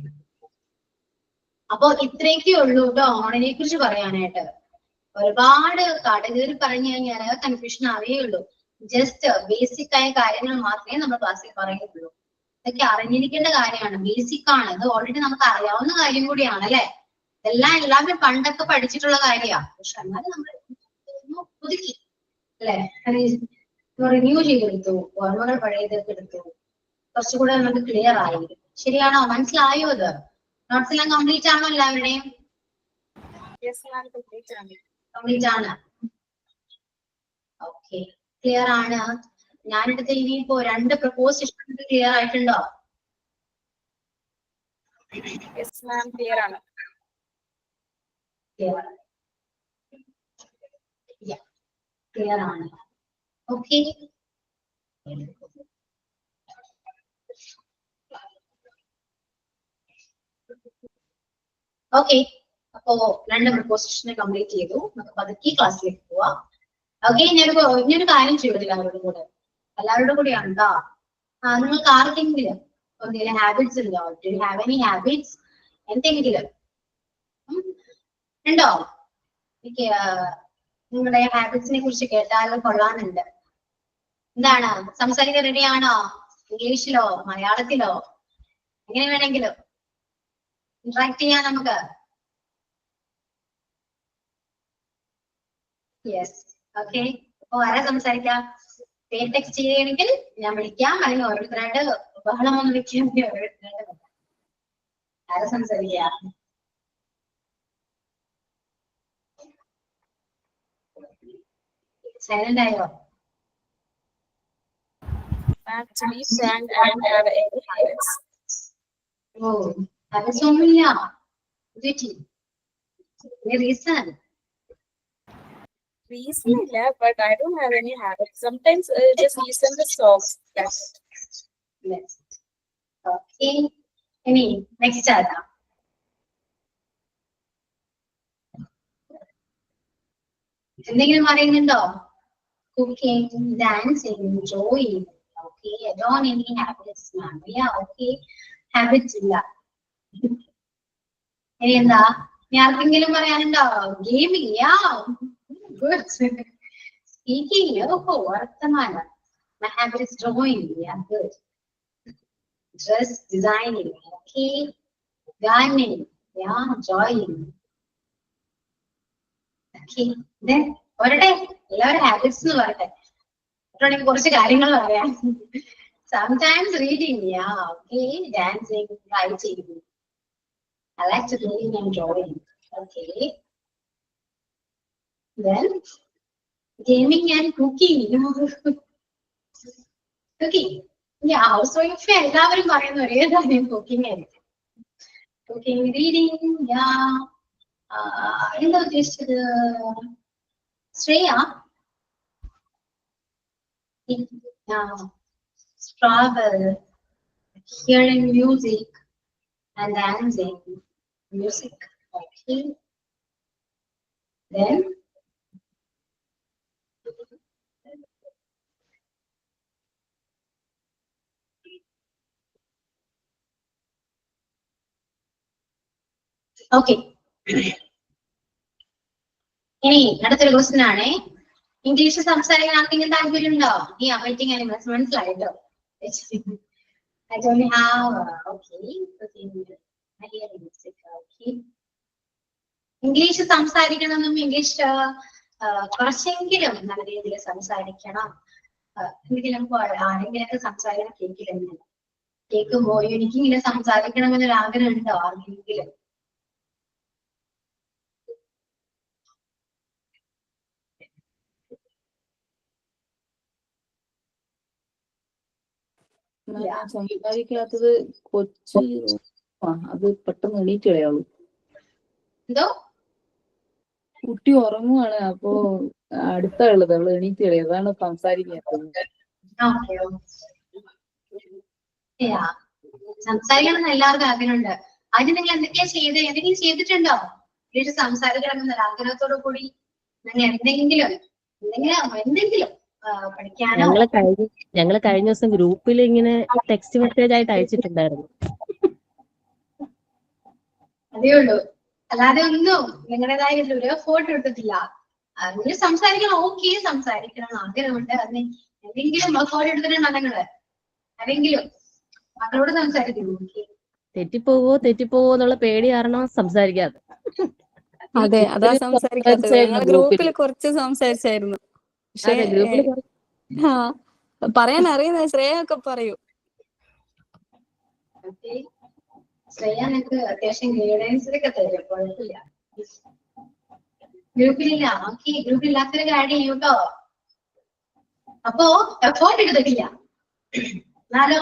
അപ്പൊ ഇത്രയൊക്കെ ഉള്ളൂ കേട്ടോ ഓണിനെ കുറിച്ച് പറയാനായിട്ട്. ഒരുപാട് കടകേറി പറഞ്ഞു കഴിഞ്ഞാൽ കൺഫ്യൂഷൻ അറിയുള്ളൂ. ജസ്റ്റ് ബേസിക് ആയ കാര്യങ്ങൾ മാത്രമേ നമ്മൾ ക്ലാസ്സിൽ പറയുള്ളൂ. ഇതൊക്കെ അറിഞ്ഞിരിക്കേണ്ട കാര്യമാണ്, ബേസിക് ആണ്. ഇത് ഓൾറെഡി നമുക്ക് അറിയാവുന്ന കാര്യം കൂടിയാണ് അല്ലെ. എല്ലാവരും പണ്ടൊക്കെ പഠിച്ചിട്ടുള്ള കാര്യമാണ്. പക്ഷെ എന്നാലും നമ്മൾ പുതുക്കി അല്ലെ, റിന്യൂ ചെയ്തെടുത്തു, ഓർമ്മകൾ പഴയതൊക്കെ എടുത്തു, കുറച്ചുകൂടെ നമുക്ക് ക്ലിയർ ആയി. ശരിയാണോ? മനസ്സിലായോ? ഇത് നോട്ട്സ് എല്ലാം കംപ്ലീറ്റ് ആണോ എല്ലാവരുടെയും? Yes, ma'am. Complete ആണ്. കംപ്ലീറ്റ് ആണ്. ഓക്കെ, ക്ലിയർ ആണ്. ഞാനെടുത്ത് ഇനിയിപ്പോ 2 പ്രപ്പോസിഷൻ ക്ലിയർ ആയിട്ടുണ്ടോ? Yes, ma'am. Clear ആണ്. ക്ലിയർ ആണ്. Okay, okay. അപ്പോ 2 പ്രപ്പോസിഷനെ കംപ്ലീറ്റ് ചെയ്തു. നമുക്ക് പതുക്കെ ക്ലാസ്സിലേക്ക് പോവാം. ഓക്കെ, ഞാനൊരു കാര്യം ചെയ്തില്ല അവരോടും കൂടെ, എല്ലാവരോടും കൂടിയാണ് കേട്ടോ. നിങ്ങൾക്ക് ആർക്കെങ്കിലും എന്തെങ്കിലും ഹാബിറ്റ്സ് ഉണ്ടോ? Do you have any habits? എന്തെങ്കിലും ഉണ്ടോ? എനിക്ക് നിങ്ങളുടെ ഹാബിറ്റ്സിനെ കുറിച്ച് കേട്ടാലും കൊള്ളാനുണ്ട്. എന്താണ്, സംസാരിക്കാൻ റെഡിയാണോ? ഇംഗ്ലീഷിലോ മലയാളത്തിലോ എങ്ങനെ വേണമെങ്കിലും ഇന്ററാക്ട് ചെയ്യാം നമുക്ക്. Yes, okay. അപ്പൊ ആരാ സംസാരിക്കാം? പേര് ടെക്സ്റ്റ് ചെയ്യണമെങ്കിൽ ഞാൻ വിളിക്കാം, അല്ലെങ്കിൽ ഓരോരുത്തരായിട്ട് ബഹളം ഒന്ന് വിളിക്കുകയാണെങ്കിൽ ഓരോരുത്തരായിട്ട് ആരാ സംസാരിക്കുക? സൈലന്റ് ആയോ? Ma'am, to be frank, I don't have any habits. ഓ, ഹാബിറ്റ്സ് ഒന്നുമില്ല. റീസൺ? Reason ഇല്ല, but I don't have any habits. Sometimes just listen the songs. That's it. Okay, ഇനി നെക്സ്റ്റ് ആരാ? എന്തെങ്കിലും പറയുന്നുണ്ടോ? Cooking, dancing, drawing. Okay, don't any habits ma'am. Yeah, okay, habits ഇല്ല. ഇനി എന്താ? ഇനി ആർക്കെങ്കിലും പറയാനുണ്ടോ? ഗെയിമിങ്. യാ, ഗുഡ്. സ്പീക്കിംഗ്. ഓഹോ, വർത്തമാനം. My habit is drawing. Yeah, good. Dress designing. Okay. Gardening. Yeah, drawing. Okay. Then പറട്ടെ, എല്ലാവരും ഹാബിറ്റ്സ് എന്ന് പറട്ടെ. എനിക്ക് കുറച്ച് കാര്യങ്ങൾ പറയാം. Sometimes reading. Yeah, okay. Dancing, writing. I like to read and drawing. Okay. Then gaming and cooking. Cooking. Yeah, house wife എല്ലാവരും പറയുന്ന ഒരേ കാര്യം കുക്കിംഗ് ആയിരിക്കും. Cooking, reading. യാ, എന്താ ഉദ്ദേശിച്ചത്? Shreya? Travel, hearing music and dancing. Music. Okay. Then okay, ഇനി അടുത്തൊരു ക്വസ്റ്റ്യൻ ആണ്. ഇംഗ്ലീഷ് സംസാരിക്കാൻ ആർക്കെങ്കിലും താല്പര്യമുണ്ടോ? ഈ അവൈറ്റിംഗ് ആനിമൽസ് മനസ്സിലായിട്ടോ? I don't have. Okay. English സംസാരിക്കണമെന്നും ഇംഗ്ലീഷ് കുറച്ചെങ്കിലും നല്ല രീതിയിൽ സംസാരിക്കണം. എന്തെങ്കിലും ആരെങ്കിലൊക്കെ സംസാരിക്കണം കേൾക്കില്ലെന്ന് കേൾക്കുമ്പോ എനിക്കിങ്ങനെ സംസാരിക്കണമെന്നൊരു ആഗ്രഹം ഉണ്ടോ ആർക്കെങ്കിലും? ഞാൻ സംസാരിക്കാത്തത് കൊച്ചു അത് പെട്ടെന്ന് എണീറ്റ് കളയാളൂ. എന്തോ? കുട്ടി ഉറങ്ങുവാണ്, അപ്പൊ അടുത്ത ഉള്ളത് അവള് എണീറ്റ് കളയും, അതാണ് സംസാരിക്കാത്തത്. സംസാരിക്കണം എല്ലാവർക്കും ആഗ്രഹമുണ്ട്. അതിന് നിങ്ങൾ എന്തൊക്കെയാ എന്തെങ്കിലും ചെയ്തിട്ടുണ്ടോ? ഇംഗ്ലീഷ് സംസാരിക്കണമെന്ന ആഗ്രഹത്തോടു കൂടി നിങ്ങൾ എന്തെങ്കിലും പഠിക്കാനോ? ഞങ്ങള് കഴിഞ്ഞ ദിവസം ഗ്രൂപ്പിൽ ഇങ്ങനെ ടെക്സ്റ്റ് മെസ്സേജ് ആയിട്ട് അയച്ചിട്ടുണ്ടായിരുന്നു. അതേ ഉള്ളൂ. അല്ലാതെ ഒന്നും നിങ്ങളുടേതായ ഒരു എഫേർട്ട് എടുത്തിട്ടില്ല. നിങ്ങൾ സംസാരിക്കണം, ഓക്കെ സംസാരിക്കണം, ആഗ്രഹമുണ്ട്, അതിന് എന്തെങ്കിലും എഫേർട്ട് എടുത്തിട്ടുണ്ടോ നിങ്ങള്? ആരെങ്കിലും മക്കളോട് സംസാരിക്കുന്നു? തെറ്റിപ്പോവോ എന്നുള്ള പേടി കാരണം സംസാരിക്കാതെ. അതെ, അതാ സംസാരിക്കാത്തത്. ഞങ്ങളെ ഗ്രൂപ്പിൽ കുറച്ച് സംസാരിച്ചായിരുന്നു. പക്ഷേ അതെ, ഗ്രൂപ്പിൽ പറയാൻ അറിയുന്ന ശ്രേയൊക്കെ പറയൂ. ഓക്കെ, ശ്രേയ നിനക്ക് അത്യാവശ്യം ഗൈഡൻസ് ഒക്കെ തരും, കുഴപ്പമില്ല. ഗ്രൂപ്പിലില്ല, ഓക്കെ, ഗ്രൂപ്പിലില്ലാത്തൊരു ആഡ് ചെയ്യൂ കേട്ടോ. അപ്പോ എഫേർട്ട് എടുത്തിട്ടില്ല, എന്നാലോ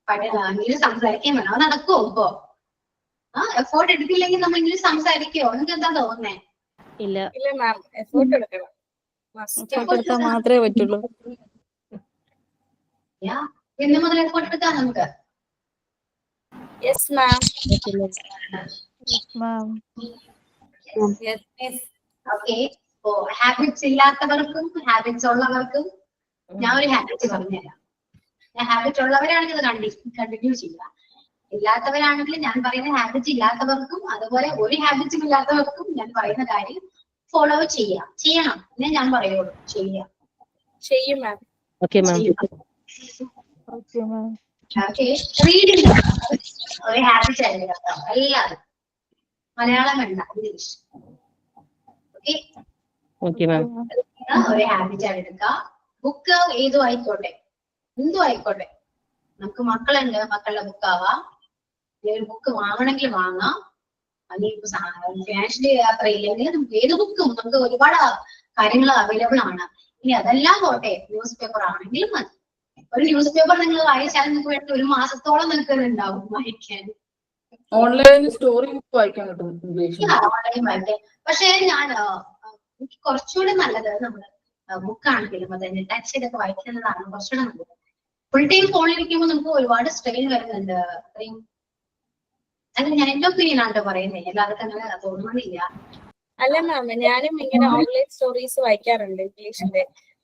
ഇംഗ്ലീഷ് സംസാരിക്കാൻ വേണം. അത് നടക്കുമോ ഇപ്പോ? എഫേർട്ട് എടുത്തില്ലെങ്കിൽ നമ്മൾ ഇംഗ്ലീഷ് സംസാരിക്കുമോ? നിങ്ങൾക്ക് എന്താ തോന്നുന്നേ? ഇല്ല. ഇല്ല മാം, എഫേർട്ട് എടുക്കണം. എഫേർട്ട് എടുത്താൽ മാത്രമേ പറ്റുള്ളൂ. ഇന്ന് മുതൽ എഫേർട്ട് എടുക്കാം നമുക്ക്. Yes ma'am. ഓക്കെ, ഇപ്പോ ഹാബിറ്റ്സ് ഇല്ലാത്തവർക്കും ഹാബിറ്റ്സ് ഉള്ളവർക്കും ഞാൻ ഒരു ഹാബിറ്റ് പറഞ്ഞുതരാം. ഹാബിറ്റ് ഉള്ളവരാണെങ്കിൽ അത് കണ്ടിന്യൂ ചെയ്യുക. ഇല്ലാത്തവരാണെങ്കിൽ ഞാൻ പറയുന്ന ഹാബിറ്റ് ഇല്ലാത്തവർക്കും അതുപോലെ ഒരു ഹാബിറ്റും ഇല്ലാത്തവർക്കും ഞാൻ പറയുന്ന കാര്യം ഫോളോ ചെയ്യണം എന്നേ ഞാൻ പറയുള്ളൂ. ചെയ്യും മാം. Okay ma'am. റീഡിംഗ് ഒരു ഹാബിറ്റ് ആയിരുന്നു കേട്ടോ എല്ലാവരും. മലയാളം വേണ്ട, ഇംഗ്ലീഷ്. Okay ma'am. ഒരു ഹാബിറ്റ് ആയിട്ട് എടുക്കുക. ബുക്ക് ഏതും ആയിക്കോട്ടെ, എന്തും ആയിക്കോട്ടെ. നമുക്ക് മക്കളുണ്ട്, മക്കളുടെ ബുക്കാവാം. ഒരു ബുക്ക് വാങ്ങണമെങ്കിൽ വാങ്ങാം. അല്ലെങ്കിൽ ഫിനാൻഷ്യലി യാത്ര ഇല്ലെങ്കിൽ നമുക്ക് ഏത് ബുക്കും നമുക്ക് ഒരുപാട് കാര്യങ്ങൾ അവൈലബിൾ ആണ്. ഇനി അതെല്ലാം പോട്ടെ, ന്യൂസ് പേപ്പർ ആണെങ്കിലും മതി. ഒരു ന്യൂസ് പേപ്പർ നിങ്ങൾ വായിച്ചാൽ നിങ്ങൾക്ക് വേണ്ടി ഒരു മാസത്തോളം നിങ്ങൾക്ക് ഉണ്ടാവും വായിക്കാൻ. ഓൺലൈൻ സ്റ്റോറി ബുക്ക് വായിക്കാൻ കിട്ടും ഇംഗ്ലീഷിൽ. ഓൺലൈൻ വായിക്കാൻ. പക്ഷേ എനിക്ക് കുറച്ചുകൂടെ നല്ലത് നമ്മള് ബുക്കാണെങ്കിലും അതന്നെ ടച്ച് ചെയ്തൊക്കെ വായിക്കുന്നതാണ് കുറച്ചുകൂടെ നല്ലത്. ഫുൾ ടൈം ഫോണിലിരിക്കുമ്പോൾ നമുക്ക് ഒരുപാട് സ്ട്രെയിൻ വരുന്നുണ്ട്. അത്രയും അത് ഞാൻ എന്റെ ഒപ്പീനിയൻ ആണോ പറയുന്നത്, എല്ലാവർക്കും അങ്ങനെ തോന്നുന്നില്ല. അല്ല മാം, ഞാനും ഇങ്ങനെ ഓൺലൈൻ സ്റ്റോറീസ് വായിക്കാറുണ്ട് ഇംഗ്ലീഷിന്റെ.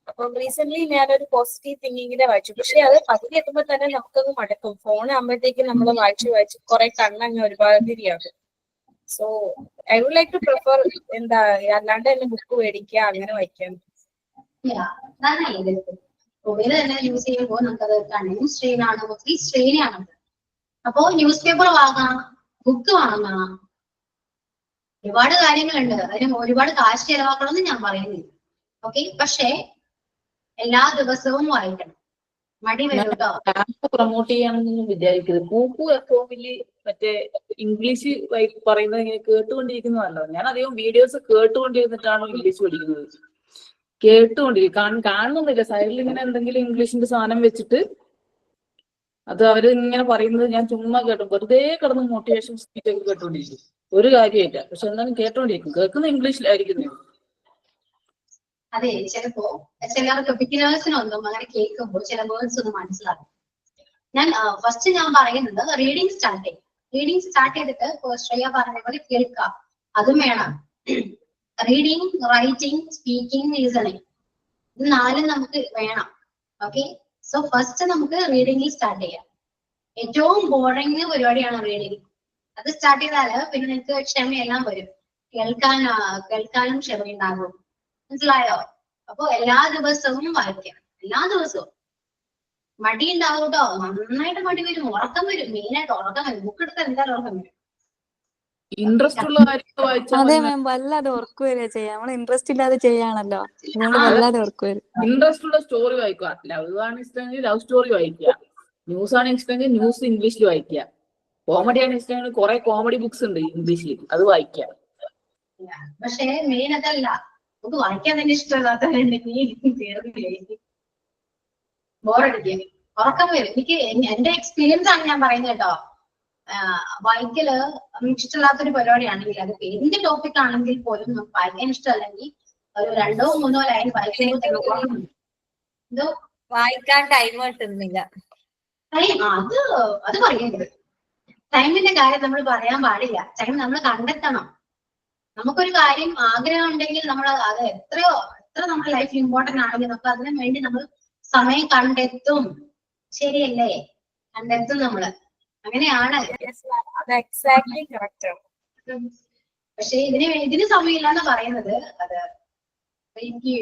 അപ്പം റീസെന്റ് ഞാനൊരു പോസിറ്റീവ് തിങ്കിങ്ങിന്റെ വായിച്ചു. പക്ഷെ അത് പകുതി എത്തുമ്പോൾ തന്നെ നമുക്കത് മടക്കും. ഫോൺ ആകുമ്പോഴത്തേക്കും നമ്മൾ വായിച്ച് കുറെ കണ്ണങ്ങ് ഒരുപാടിരിയാകും. So I would like to prefer അല്ലാണ്ട് തന്നെ ബുക്ക് മേടിക്കുക, അങ്ങനെ വായിക്കാൻ. മൊബൈൽ തന്നെ യൂസ് ചെയ്യുമ്പോൾ നമുക്കത് കണ്ണിനും സ്ട്രെയിൻ ആണ്, ഒത്തിരി സ്ട്രെയിൻ ആണ്. അപ്പോ ന്യൂസ് പേപ്പർ വാങ്ങാം, ബുക്ക് വാങ്ങാം, ഒരുപാട് കാര്യങ്ങളുണ്ട്. അതിന് ഒരുപാട് കാശ് ചെലവാക്കണമെന്ന് ഞാൻ പറയുന്നില്ല. ഓക്കെ, പക്ഷേ എല്ലാ ദിവസവും വായിക്കണം. മടി വരും കേട്ടോ. പ്രൊമോട്ട് ചെയ്യാണെന്നൊന്നും വിചാരിക്കരുത്. കൂക്കു എഫോമില് മറ്റേ ഇംഗ്ലീഷ് പറയുന്നത് ഇങ്ങനെ കേട്ടുകൊണ്ടിരിക്കുന്നതല്ലോ. ഞാൻ അധികം വീഡിയോസ് കേട്ടുകൊണ്ടിരുന്നിട്ടാണ് ഇംഗ്ലീഷ് പഠിക്കുന്നത്. കാണുന്നൊന്നുമില്ല. സൈഡിൽ ഇങ്ങനെ എന്തെങ്കിലും ഇംഗ്ലീഷിന്റെ സാധനം വെച്ചിട്ട് അത് അവര് ഇങ്ങനെ പറയുന്നത് ഞാൻ ചുമ്മാ കേട്ടു. വെറുതെ കിടന്ന് മോട്ടിവേഷൻ സ്പീച്ച് ഒക്കെ കേട്ടോണ്ടിരിക്കും. ഒരു കാര്യമില്ല, പക്ഷെ എന്തായാലും കേട്ടോണ്ടിരിക്കും. കേൾക്കുന്ന ഇംഗ്ലീഷിലായിരിക്കും. അതെ, ചിലപ്പോ ചിലർക്ക് ബിഗിനേഴ്സിനൊന്നും അങ്ങനെ കേൾക്കുമ്പോൾ ചില വേർഡ്സ് ഒന്നും മനസ്സിലാകും. ഫസ്റ്റ് ഞാൻ പറയുന്നത് റീഡിങ് സ്റ്റാർട്ട് ചെയ്യും. റീഡിങ് സ്റ്റാർട്ട് ചെയ്തിട്ട് ശ്രേയ പറഞ്ഞ പോലെ കേൾക്കുക, അതും വേണം. റീഡിങ്, റൈറ്റിംഗ്, സ്പീക്കിംഗ്, ലിസണിങ്, ഇത് നാലും നമുക്ക് വേണം. ഓക്കെ, സോ ഫസ്റ്റ് നമുക്ക് റീഡിംഗിൽ സ്റ്റാർട്ട് ചെയ്യാം. ഏറ്റവും ബോറിംഗ് പരിപാടിയാണ് റീഡിങ്. അത് സ്റ്റാർട്ട് ചെയ്താല് പിന്നെ നിങ്ങൾക്ക് ക്ഷമയെല്ലാം വരും. കേൾക്കാനും ക്ഷമയുണ്ടാകും. മനസ്സിലായോ? അപ്പൊ എല്ലാ ദിവസവും വായിക്കാം, എല്ലാ ദിവസവും. മടി ഉണ്ടാവും കേട്ടോ, നന്നായിട്ട് മടി വരും, ഉറക്കം വരും. മെയിനായിട്ട് ഉറക്കം വരും. ബുക്ക് എടുത്താൽ എന്തായാലും ഉറക്കം വരും. ഇൻട്രസ്റ്റ് ഉള്ള കാര്യങ്ങൾ വായിച്ചാൽ അതെ മാം, വല്ലാതെ ഉറക്കു വരിക ചെയ്യാം. നമ്മൾ ഇൻട്രസ്റ്റ് ഇല്ലാതെ ചെയ്യാണല്ലോ, അതുകൊണ്ട് വല്ലാതെ ഉറക്കു വരും. ഇൻട്രസ്റ്റ് ഉള്ള സ്റ്റോറി വായിക്കുക. ലവ് ആണ് ഇഷ്ടമെങ്കിൽ ലവ് സ്റ്റോറി വായിക്കുക. ന്യൂസ് ആണ് ഇഷ്ടമെങ്കിൽ ന്യൂസ് ഇംഗ്ലീഷിൽ വായിക്കുക. കോമഡി ആണ് ഇഷ്ടമെങ്കിൽ കുറെ കോമഡി ബുക്സ് ഉണ്ട് ഇംഗ്ലീഷിൽ, അത് വായിക്കുക. പക്ഷേ മെയിൻ അതല്ല, നമുക്ക് വായിക്കാൻ തന്നെ ഇഷ്ടമില്ലാത്തവരുണ്ടെങ്കിൽ ബോറടിക്കുക, ഉറക്കം വരും. എനിക്ക് എന്റെ എക്സ്പീരിയൻസ് ആണ് ഞാൻ പറയുന്നത് കേട്ടോ. വായിക്കല് ഇഷ്ടമില്ലാത്തൊരു പരിപാടിയാണെങ്കിൽ, അത് എന്ത് ടോപ്പിക് ആണെങ്കിൽ പോലും നമുക്ക് വായിക്കാൻ ഇഷ്ടമല്ലെങ്കിൽ ഒരു 2 or 3 ലൈൻ വായിക്കുമ്പോൾ എന്തോ വായിക്കാൻ ടൈം കിട്ടുന്നില്ല. അത് പറയരുത്. ടൈമിന്റെ കാര്യം നമ്മൾ പറയാൻ പാടില്ല. ടൈം നമ്മൾ കണ്ടെത്തണം. നമുക്കൊരു കാര്യം ആഗ്രഹം ഉണ്ടെങ്കിൽ നമ്മൾ അത് എത്ര നമ്മുടെ ലൈഫിൽ ഇമ്പോർട്ടന്റ് ആണെങ്കിൽ നമുക്ക് അതിനു വേണ്ടി നമ്മൾ സമയം കണ്ടെത്തും. ശരിയല്ലേ? കണ്ടെത്തും നമ്മള്. അങ്ങനെയാണ്. അത് എക്സാക്ട്ലി കറക്റ്റ് ആണ്. പക്ഷെ ഇതിന് സമയമില്ലാന്ന് പറയുന്നത് അത് എനിക്ക്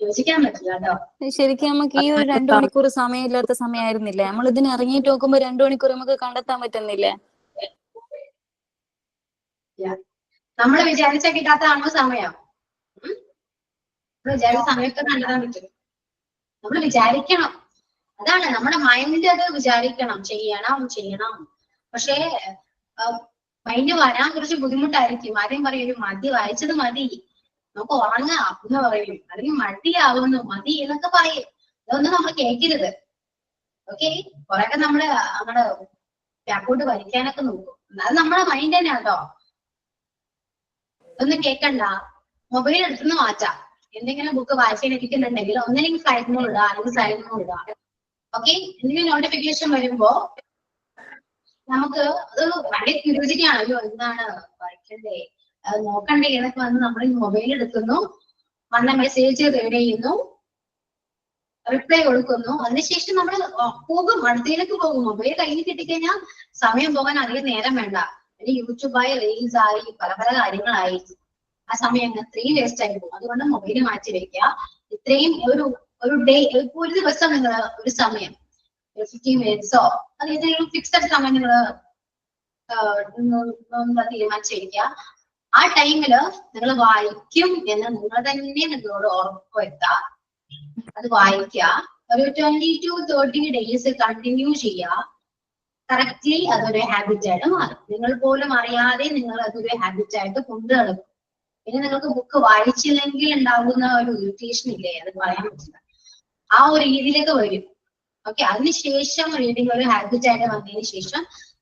യോജിക്കാൻ പറ്റില്ല കേട്ടോ. ശരിക്കും നമുക്ക് ഈ ഒരു 2 മണിക്കൂർ സമയമില്ലാത്ത സമയമായിരുന്നില്ലേ? നമ്മൾ ഇതിന് ഇറങ്ങിയിട്ട് നോക്കുമ്പോ 2 മണിക്കൂർ നമുക്ക് കണ്ടെത്താൻ പറ്റുന്നില്ലേ? നമ്മൾ വിചാരിച്ച കിട്ടാത്തതാണോ സമയം? നമ്മൾ വിചാരിച്ച സമയത്ത് കണ്ടെത്താൻ പറ്റും. നമ്മൾ വിചാരിക്കണം. അതാണ് നമ്മുടെ മൈൻഡ് അത് വിചാരിക്കണം, ചെയ്യണം. പക്ഷേ മൈൻഡ് വരാൻ കുറച്ച് ബുദ്ധിമുട്ടായിരിക്കും. ആരെയും പറയും ഒരു മതി, വായിച്ചത് മതി, നമുക്ക് ഉറങ്ങാം എന്ന് പറയും. അല്ലെങ്കിൽ മടിയാവുന്നു, മതി എന്നൊക്കെ പറയും. ഇതൊന്നും നമ്മൾ കേൾക്കരുത്. ഓക്കെ, കുറെയൊക്കെ നമ്മുടെ ബാക്കോട്ട് വലിക്കാനൊക്കെ നോക്കും. അത് നമ്മുടെ മൈൻഡ് തന്നെ കേട്ടോ. ഒന്നും കേൾക്കണ്ട, മൊബൈൽ എടുത്തുനിന്ന് മാറ്റാം. എന്തെങ്കിലും ബുക്ക് വായിക്കാനിരിക്കുന്നുണ്ടെങ്കിൽ ഒന്നില്ലെങ്കിൽ ഫ്ലൈറ്റ് മോഡ് ഇടുക, അല്ലെങ്കിൽ സൈലന്റ് മോഡ് ഇടുക. ഓക്കെ, എന്തെങ്കിലും നോട്ടിഫിക്കേഷൻ വരുമ്പോ നമുക്ക് അത് വളരെ ക്യൂരിയോസിറ്റി ആണല്ലോ, എന്താണ് വായിക്കണ്ടേ, അത് നോക്കണ്ടേ എന്നൊക്കെ വന്ന് നമ്മൾ മൊബൈൽ എടുക്കുന്നു, വന്ന മെസ്സേജ് റീഡ് ചെയ്യുന്നു, റിപ്ലൈ കൊടുക്കുന്നു. അതിനുശേഷം നമ്മൾ പോകും, അടുത്തയിലേക്ക് പോകും. മൊബൈൽ കയ്യിൽ കിട്ടിക്കഴിഞ്ഞാൽ സമയം പോകാൻ അധികം നേരം വേണ്ട. യൂട്യൂബായി, റീൽസ് ആയി, പല കാര്യങ്ങളായി ആ സമയം അത്രയും വേസ്റ്റ് ആയി പോകും. അതുകൊണ്ട് മൊബൈൽ മാറ്റി വെക്കുക. ഇത്രയും ഒരു ഡേ, ഇപ്പൊ ഒരു ദിവസം നിങ്ങൾ ഒരു സമയം 15 മിനിറ്റ്സോ അത് ഏതെങ്കിലും ഫിക്സഡ് സമയം നിങ്ങൾ തീരുമാനിച്ചിരിക്കുക. ആ ടൈമില് നിങ്ങൾ വായിക്കും എന്ന് നിങ്ങൾ തന്നെ നിങ്ങളോട് ഉറപ്പുവരുത്തുക. അത് വായിക്കുക. ഒരു 20 to 30 days കണ്ടിന്യൂ ചെയ്യുക. കറക്റ്റ്ലി അതൊരു ഹാബിറ്റ് ആയിട്ട് മാറും. നിങ്ങൾ പോലും അറിയാതെ നിങ്ങൾ അതൊരു ഹാബിറ്റ് ആയിട്ട് കൊണ്ടു നടക്കും. പിന്നെ നിങ്ങൾക്ക് ബുക്ക് വായിച്ചില്ലെങ്കിൽ ഉണ്ടാകുന്ന ഒരു ഇറിറ്റേഷൻ ഇല്ലേ, അത് പറയാൻ പറ്റില്ല. ആ ഒരു രീതിയിലേക്ക് വരും. ഓക്കെ, അതിനുശേഷം റീഡിങ് ഒരു ഹാബിറ്റ് ആയിട്ട് വന്നതിന് ശേഷം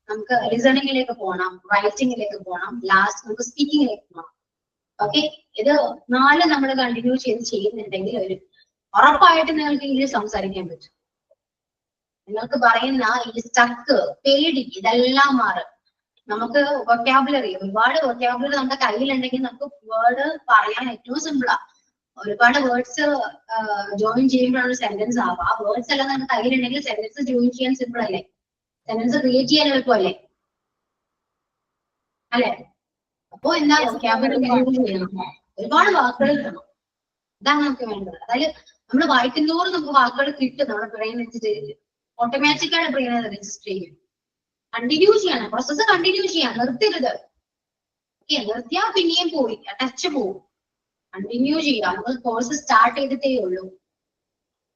നമുക്ക് ലിസണിങ്ങിലേക്ക് പോകണം, റൈറ്റിങ്ങിലേക്ക് പോകണം, ലാസ്റ്റ് നമുക്ക് സ്പീക്കിങ്ങിലേക്ക് പോകണം. ഓക്കെ, ഇത് 4 നമ്മൾ കണ്ടിന്യൂ ചെയ്യുന്നുണ്ടെങ്കിൽ ഒരു ഉറപ്പായിട്ട് നിങ്ങൾക്ക് ഇംഗ്ലീഷ് സംസാരിക്കാൻ പറ്റും. നിങ്ങൾക്ക് പറയുന്ന ഈ സ്റ്റക്ക്, പേടി, ഇതെല്ലാം മാറും. നമുക്ക് വൊക്കാബുലറി, ഒരുപാട് വൊക്കാബുലറി നമ്മുടെ കയ്യിലുണ്ടെങ്കിൽ നമുക്ക് വേർഡ് പറയാൻ ഏറ്റവും സിമ്പിളാ. ഒരുപാട് വേർഡ്സ് ജോയിൻ ചെയ്യുമ്പോഴാണ് സെന്റൻസ് ആവുക. ആ വേർഡ്സ് എല്ലാം നമ്മുടെ കയ്യിലുണ്ടെങ്കിൽ സെന്റൻസ് ജോയിൻ ചെയ്യാൻ സിമ്പിൾ അല്ലേ? സെന്റൻസ് ക്രിയേറ്റ് ചെയ്യാൻ എളുപ്പമല്ലേ? അല്ലെ? അപ്പൊ എന്താ വൊക്കാബുലറി ചെയ്യണം, ഒരുപാട് വാക്കുകൾ കിട്ടണം. ഇതാണ് നമുക്ക് വേണ്ടത്. അതായത് നമ്മൾ വായിക്കുന്നതോറും നമുക്ക് വാക്കുകൾ കിട്ടും. നമ്മുടെ ബ്രെയിൻ വെച്ചിട്ട് ഓട്ടോമാറ്റിക്കായിട്ട് ബ്രെയിൻ രജിസ്റ്റർ ചെയ്യും. കണ്ടിന്യൂ ചെയ്യണം, പ്രോസസ്സ് കണ്ടിന്യൂ ചെയ്യാം, നിർത്തരുത്. നിർത്തിയാൽ പിന്നെയും പോയി, ടച്ച് പോവും. കണ്ടിന്യൂ ചെയ്യുക. നമ്മൾ കോഴ്സ് സ്റ്റാർട്ട് ചെയ്തിട്ടേ ഉള്ളൂ.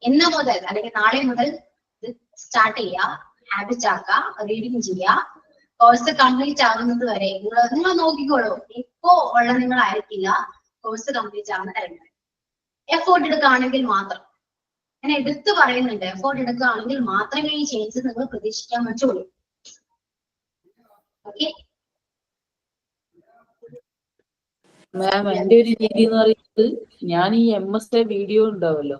ഇന്ന് മുതൽ അല്ലെങ്കിൽ നാളെ മുതൽ ഇത് സ്റ്റാർട്ട് ചെയ്യുക, ഹാബിറ്റ് ആക്കുക, റീഡിങ് ചെയ്യുക. കോഴ്സ് കംപ്ലീറ്റ് ആകുന്നത് വരെ നിങ്ങൾ നോക്കിക്കോളൂ. ഇപ്പോ ഉള്ള നിങ്ങളായിരിക്കില്ല കോഴ്സ് കംപ്ലീറ്റ് ആവുന്ന ടൈമിൽ. എഫോർട്ട് എടുക്കുകയാണെങ്കിൽ മാത്രം, ഞാൻ എടുത്ത് പറയുന്നുണ്ട്, എഫോർട്ട് എടുക്കുകയാണെങ്കിൽ മാത്രമേ ഈ ചേഞ്ചസ് നിങ്ങൾ പ്രതീക്ഷിക്കാൻ പറ്റുള്ളൂ. ഓക്കെ, മാം, എന്റെ ഒരു രീതി എന്ന് പറയുന്നത്, ഞാൻ ഈ MSA വീഡിയോ ഉണ്ടാവല്ലോ,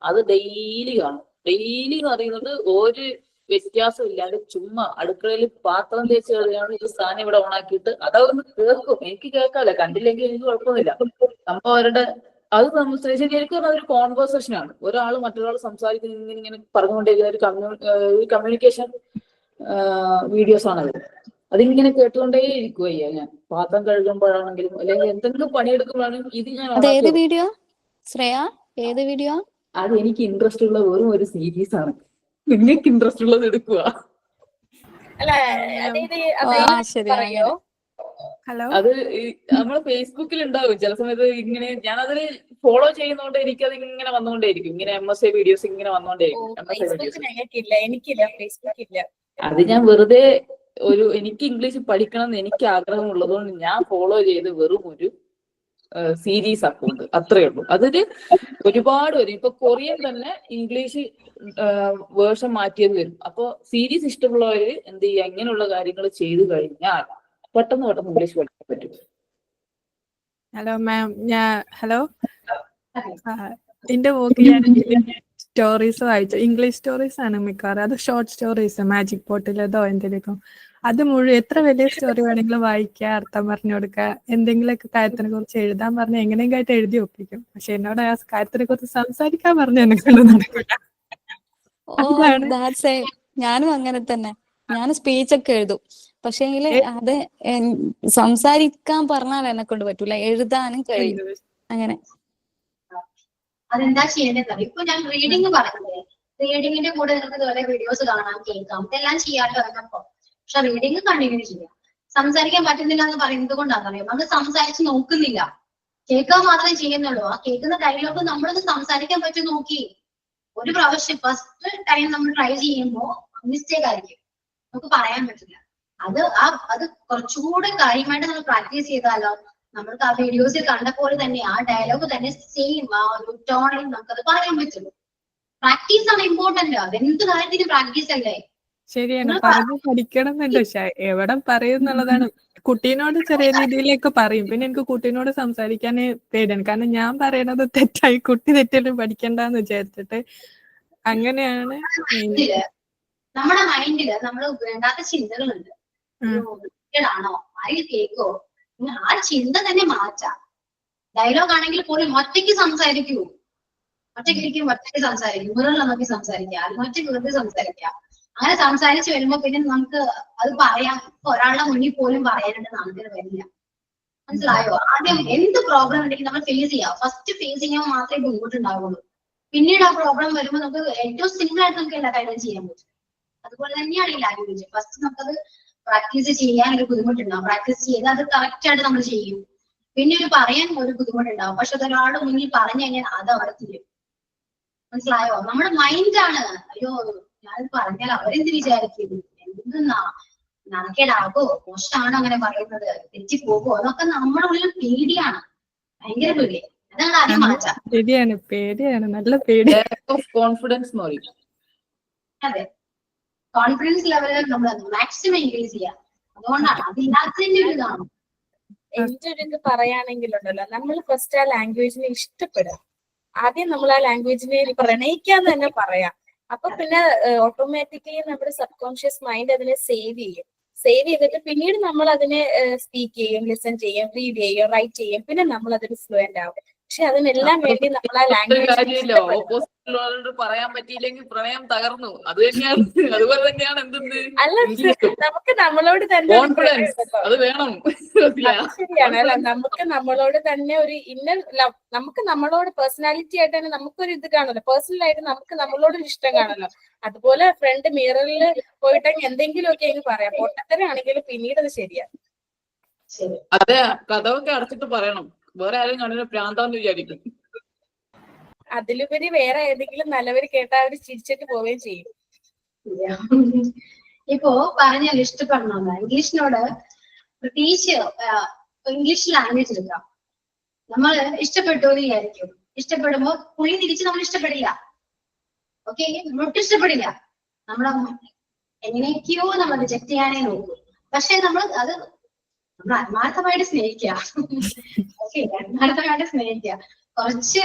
അത് ഡെയിലി കാണും. ഡെയിലി എന്ന് പറയുന്നത് ഒരു വ്യത്യാസം ഇല്ലാണ്ട് ചുമ്മാ അടുക്കളയിൽ പാത്രം തേച്ച് കളിയാണ് ഈ സാധനം ഇവിടെ ഓണാക്കിയിട്ട് അതവിടുന്ന് കേൾക്കും. എനിക്ക് കേൾക്കാമല്ലോ, കണ്ടില്ലെങ്കിൽ എനിക്ക് കുഴപ്പമൊന്നുമില്ല. സംഭവം അവരുടെ അത് ശരിക്കും അതൊരു കോൺവെർസേഷൻ ആണ്. ഒരാൾ മറ്റൊരാൾ സംസാരിക്കുന്ന ഇങ്ങനെ പറഞ്ഞുകൊണ്ടിരിക്കുന്ന ഒരു കമ്മ്യൂണിക്കേഷൻ വീഡിയോസ് ആണത്. അതിങ്ങനെ കേട്ടുകൊണ്ടേ ഇരിക്കുകയ്യ ഞാൻ പാത്രം കഴുകുമ്പോഴാണെങ്കിലും അല്ലെങ്കിൽ എന്തെങ്കിലും പണിയെടുക്കുമ്പോഴാണെങ്കിലും ഇത് ഞാൻ ഏത് വീഡിയോ ശ്രേയ? ഏത് വീഡിയോ? അത് എനിക്ക് ഇൻട്രസ്റ്റ് ഉള്ള വെറും ഒരു സീരീസ് ആണ്. നിങ്ങൾക്ക് ഇൻട്രസ്റ്റ് ഉള്ളത് എടുക്കുക. അല്ല, പറയോ? ഹലോ, അത് നമ്മള് ഫേസ്ബുക്കിൽ ഉണ്ടാവും ചില സമയത്ത്. ഇങ്ങനെ ഞാനതിൽ ഫോളോ ചെയ്യുന്നോണ്ട് എനിക്കത് ഇങ്ങനെ വന്നുകൊണ്ടേയിരിക്കും. ഇങ്ങനെ MSA വീഡിയോസ് ഇങ്ങനെ വന്നുകൊണ്ടേയിരിക്കും. എനിക്കില്ല, ഫേസ്ബുക്ക് ഇല്ല. അത് ഞാൻ വെറുതെ എനിക്ക് ഇംഗ്ലീഷ് പഠിക്കണം എന്ന് എനിക്ക് ആഗ്രഹമുള്ളതുകൊണ്ട് ഞാൻ ഫോളോ ചെയ്ത് വെറും ഒരു സീരീസ് അക്കൗണ്ട്, അത്രേ ഉള്ളൂ. അതില് ഒരുപാട് വരും. ഇപ്പൊ കൊറിയൻ തന്നെ ഇംഗ്ലീഷ് വേർഷൻ മാറ്റിയത് വരും. അപ്പൊ സീരീസ് ഇഷ്ടമുള്ളവര് എന്ത് ചെയ്യുക, ഇങ്ങനെയുള്ള കാര്യങ്ങൾ ചെയ്തു കഴിഞ്ഞാൽ പെട്ടെന്ന് ഇംഗ്ലീഷ് പഠിക്കാൻ പറ്റും. ഹലോ മാം, ഹലോ, എന്റെ മോക്ക് ഞാൻ സ്റ്റോറീസ് വായിച്ചു. ഇംഗ്ലീഷ് സ്റ്റോറീസ് ആണ് മിക്കവാറും. അത് ഷോർട്ട് സ്റ്റോറീസ്, മാജിക് പോർട്ടിലതോ എന്തെങ്കിലും. അത് മുഴുവൻ എത്ര വലിയ സ്റ്റോറി വേണമെങ്കിലും വായിക്കുക, അർത്ഥം പറഞ്ഞു കൊടുക്കുക, എന്തെങ്കിലുമൊക്കെ കാര്യത്തിനെ കുറിച്ച് എഴുതാൻ പറഞ്ഞാൽ എങ്ങനെയെങ്കിലും എഴുതി ഒപ്പിക്കും. പക്ഷെ എന്നോട് ആ കാര്യത്തിനെ കുറിച്ച് സംസാരിക്കാൻ പറഞ്ഞ എന്നെ കൊണ്ട് നടക്കില്ല. ഞാനും അങ്ങനെ തന്നെ. ഞാൻ സ്പീച്ച് ഒക്കെ എഴുതും. പക്ഷേങ്കില് അത് സംസാരിക്കാൻ പറഞ്ഞാൽ എന്നെ കൊണ്ട് പറ്റൂല, എഴുതാനും കഴിയും അങ്ങനെ. അതെന്താ ചെയ്യേണ്ടത്? ഇപ്പൊ ഞാൻ റീഡിങ് പറഞ്ഞത്, റീഡിങ്ങിന്റെ കൂടെ നിങ്ങൾക്ക് ഇതുപോലെ വീഡിയോസ് കാണാം, കേൾക്കാം, ഇതെല്ലാം ചെയ്യാമല്ലോ പറഞ്ഞപ്പോ. പക്ഷെ റീഡിങ് കണ്ടിന്യൂ ചെയ്യാം. സംസാരിക്കാൻ പറ്റുന്നില്ല എന്ന് പറയുന്നത് കൊണ്ടാണെന്നറിയാം, നമ്മൾ സംസാരിച്ച് നോക്കുന്നില്ല, കേൾക്കാൻ മാത്രമേ ചെയ്യുന്നുള്ളൂ. ആ കേൾക്കുന്ന ഡയലോഗ് നമ്മളൊന്ന് സംസാരിക്കാൻ പറ്റും നോക്കി. ഒരു പ്രാവശ്യം ഫസ്റ്റ് ടൈം നമ്മൾ ട്രൈ ചെയ്യുമ്പോൾ മിസ്റ്റേക്ക് ആയിരിക്കും, നമുക്ക് പറയാൻ പറ്റില്ല. അത് കുറച്ചുകൂടെ കാര്യമായിട്ട് നമ്മൾ പ്രാക്ടീസ് ചെയ്താലോ നമ്മൾക്ക് ആ വീഡിയോസിൽ കണ്ട പോലെ തന്നെ ആ ഡയലോഗ് തന്നെ സെയിം ആ ഒരു ടോണിൽ നമുക്കത് പറയാൻ പറ്റുള്ളൂ. പ്രാക്ടീസ് ആണ് ഇമ്പോർട്ടന്റ്. അത് എന്ത് കാര്യത്തിനും പ്രാക്ടീസ് അല്ലേ? ശരിയാണ്, പറഞ്ഞ് പഠിക്കണം എന്നുണ്ട്. പക്ഷെ എവിടെ പറയും എന്നുള്ളതാണ്. കുട്ടീനോട് ചെറിയ രീതിയിലേക്ക് പറയും. പിന്നെ എനിക്ക് കുട്ടീനോട് സംസാരിക്കാനേ പേടിയാണ്. കാരണം ഞാൻ പറയണത് തെറ്റായി, കുട്ടി തെറ്റെല്ലാം പഠിക്കണ്ടെന്ന് വിചാരിച്ചിട്ട് അങ്ങനെയാണ്. നമ്മുടെ മൈൻഡില് നമ്മൾ വേണ്ടാത്ത ചിന്തകളുണ്ട്. ആണോ ആര് കേക്കോ? ആ ചിന്ത തന്നെ മാറ്റാം. ഡയലോഗ് ആണെങ്കിൽ പോലും ഒറ്റയ്ക്ക് സംസാരിക്കൂ, ഒറ്റയ്ക്ക് സംസാരിക്കും, മുറികളിൽ നോക്കി സംസാരിക്കുക, ഒറ്റയ്ക്ക് വെറുതെ സംസാരിക്കുക. അങ്ങനെ സംസാരിച്ച് വരുമ്പോ പിന്നെ നമുക്ക് അത് പറയാം. ഒരാളുടെ മുന്നിൽ പോലും പറയാനായിട്ട് നമുക്ക് വരില്ല. മനസ്സിലായോ? ആദ്യം എന്ത് പ്രോബ്ലം ഉണ്ടെങ്കിൽ നമ്മൾ ഫേസ് ചെയ്യാം. ഫസ്റ്റ് ഫേസ് ചെയ്യാൻ മാത്രമേ ബുദ്ധിമുട്ടുണ്ടാവുള്ളൂ. പിന്നീട് ആ പ്രോബ്ലം വരുമ്പോൾ നമുക്ക് ഏറ്റവും സിമ്പിൾ ആയിട്ട് നമുക്ക് എല്ലാ കാര്യവും ചെയ്യാൻ പറ്റും. അതുപോലെ തന്നെയാണ് ഈ ലാംഗ്വേജ്. ഫസ്റ്റ് നമുക്കത് പ്രാക്ടീസ് ചെയ്യാൻ ഒരു ബുദ്ധിമുട്ടുണ്ടാവും. പ്രാക്ടീസ് ചെയ്ത് അത് കറക്റ്റ് ആയിട്ട് നമ്മൾ ചെയ്യും. പിന്നെ പറയാൻ ഒരു ബുദ്ധിമുട്ടുണ്ടാവും. പക്ഷെ അത് ഒരാളുടെ മുന്നിൽ പറഞ്ഞു കഴിഞ്ഞാൽ അത് അവിടെ തീരും. മനസ്സിലായോ? നമ്മുടെ മൈൻഡാണ് അയ്യോ ഞാൻ പറഞ്ഞാൽ അവരെന്ത് വിചാരിക്കും, എന്തെന്നാ നാണക്കേടാകോ, മോശമാണോ അങ്ങനെ പറയുന്നത്, തെറ്റിപ്പോകോ, അതൊക്കെ നമ്മുടെ ഉള്ളിൽ പേടിയാണ്, ഭയങ്കര പേടി. അതാണ് ആദ്യം മാറ്റാം. ശരിയാണ്, പേടിയാണ്, നല്ല പേടി. കോൺഫിഡൻസ് എന്ന് പറയും. അതെ, കോൺഫിഡൻസ് ലെവലിൽ നമ്മൾ മാക്സിമം ഇൻക്രീസ് ചെയ്യാം. അതുകൊണ്ടാണ് അതില്ലാത്തതിന്റെ ഒരു ഇതാണ്. എന്റെ ഒരു ഇത് പറയുകയാണെങ്കിലുണ്ടല്ലോ, നമ്മൾ ഫസ്റ്റ് ആ ലാംഗ്വേജിനെ ഇഷ്ടപ്പെടുക. ആദ്യം നമ്മൾ ആ ലാംഗ്വേജിനെ പ്രണയിക്കാന്ന് തന്നെ പറയാം. അപ്പൊ പിന്നെ ഓട്ടോമാറ്റിക്കലി നമ്മുടെ സബ് കോൺഷ്യസ് മൈൻഡ് അതിനെ സേവ് ചെയ്തിട്ട് പിന്നീട് നമ്മൾ അതിനെ സ്പീക്ക് ചെയ്യും, ലിസൺ ചെയ്യും, റീഡ് ചെയ്യും, റൈറ്റ് ചെയ്യും. പിന്നെ നമ്മൾ അതിന് ഫ്ലുവന്റ് ആവും. പക്ഷെ അതിനെല്ലാം വേണ്ടി നമ്മൾ ആ ലാംഗ്വേജ് ഓപ്പോസിറ്റ് പറയാൻ പറ്റിയില്ലെങ്കിൽ പ്രണയം തകർന്നു. അത് തന്നെയാണ്, അതുപോലെ തന്നെയാണ് എന്തെന്ന് അല്ല, നമുക്ക് നമ്മളോട് തന്നെ അത് വേണം. ശരിയാണ്. അല്ല, നമുക്ക് നമ്മളോട് തന്നെ ഒരു ഇന്നർ ലവ്, നമുക്ക് നമ്മളോട് പേഴ്സണാലിറ്റി ആയിട്ട് തന്നെ നമുക്കൊരു ഇത് കാണുമല്ലോ, പേഴ്സണൽ ആയിട്ട് നമുക്ക് നമ്മളോടൊരു ഇഷ്ടം കാണുമല്ലോ. അതുപോലെ ഫ്രണ്ട് മിററിൽ പോയിട്ടെങ്കിൽ എന്തെങ്കിലുമൊക്കെ എനിക്ക് പറയാം, പൊട്ടത്തരാണെങ്കിലും പിന്നീട് അത് ശരിയാണ്. അതെ, കഥയൊക്കെ അടച്ചിട്ട് പറയണം. വേറെ ആരും കണ്ടിട്ട് പ്രാന്താന്ന് വിചാരിക്കും. അതിലുപരി വേറെ ഏതെങ്കിലും നല്ലവര് കേട്ടാൽ അവർ ചിരിച്ചിട്ട് പോവുകയും ചെയ്യും. ഇപ്പോ പറഞ്ഞാൽ ഇഷ്ടപ്പെടണമെന്ന് ഇംഗ്ലീഷിനോട് പ്രത്യേകിച്ച് ഇംഗ്ലീഷ് ലാംഗ്വേജ് എടുക്കാം. നമ്മൾ ഇഷ്ടപ്പെട്ടു എന്ന് വിചാരിക്കും. ഇഷ്ടപ്പെടുമ്പോ പുള്ളി തിരിച്ച് നമ്മൾ ഇഷ്ടപ്പെടില്ല. ഓക്കെ, നമ്മളൊട്ടും ഇഷ്ടപ്പെടില്ല. നമ്മളെ എങ്ങനെയൊക്കെയോ നമ്മൾ റിജക്ട് ചെയ്യാനേ നോക്കും. പക്ഷെ നമ്മൾ ആത്മാർത്ഥമായിട്ട് സ്നേഹിക്കുക. ഓക്കെ, ആത്മാർത്ഥമായിട്ട് സ്നേഹിക്കുക. കുറച്ച്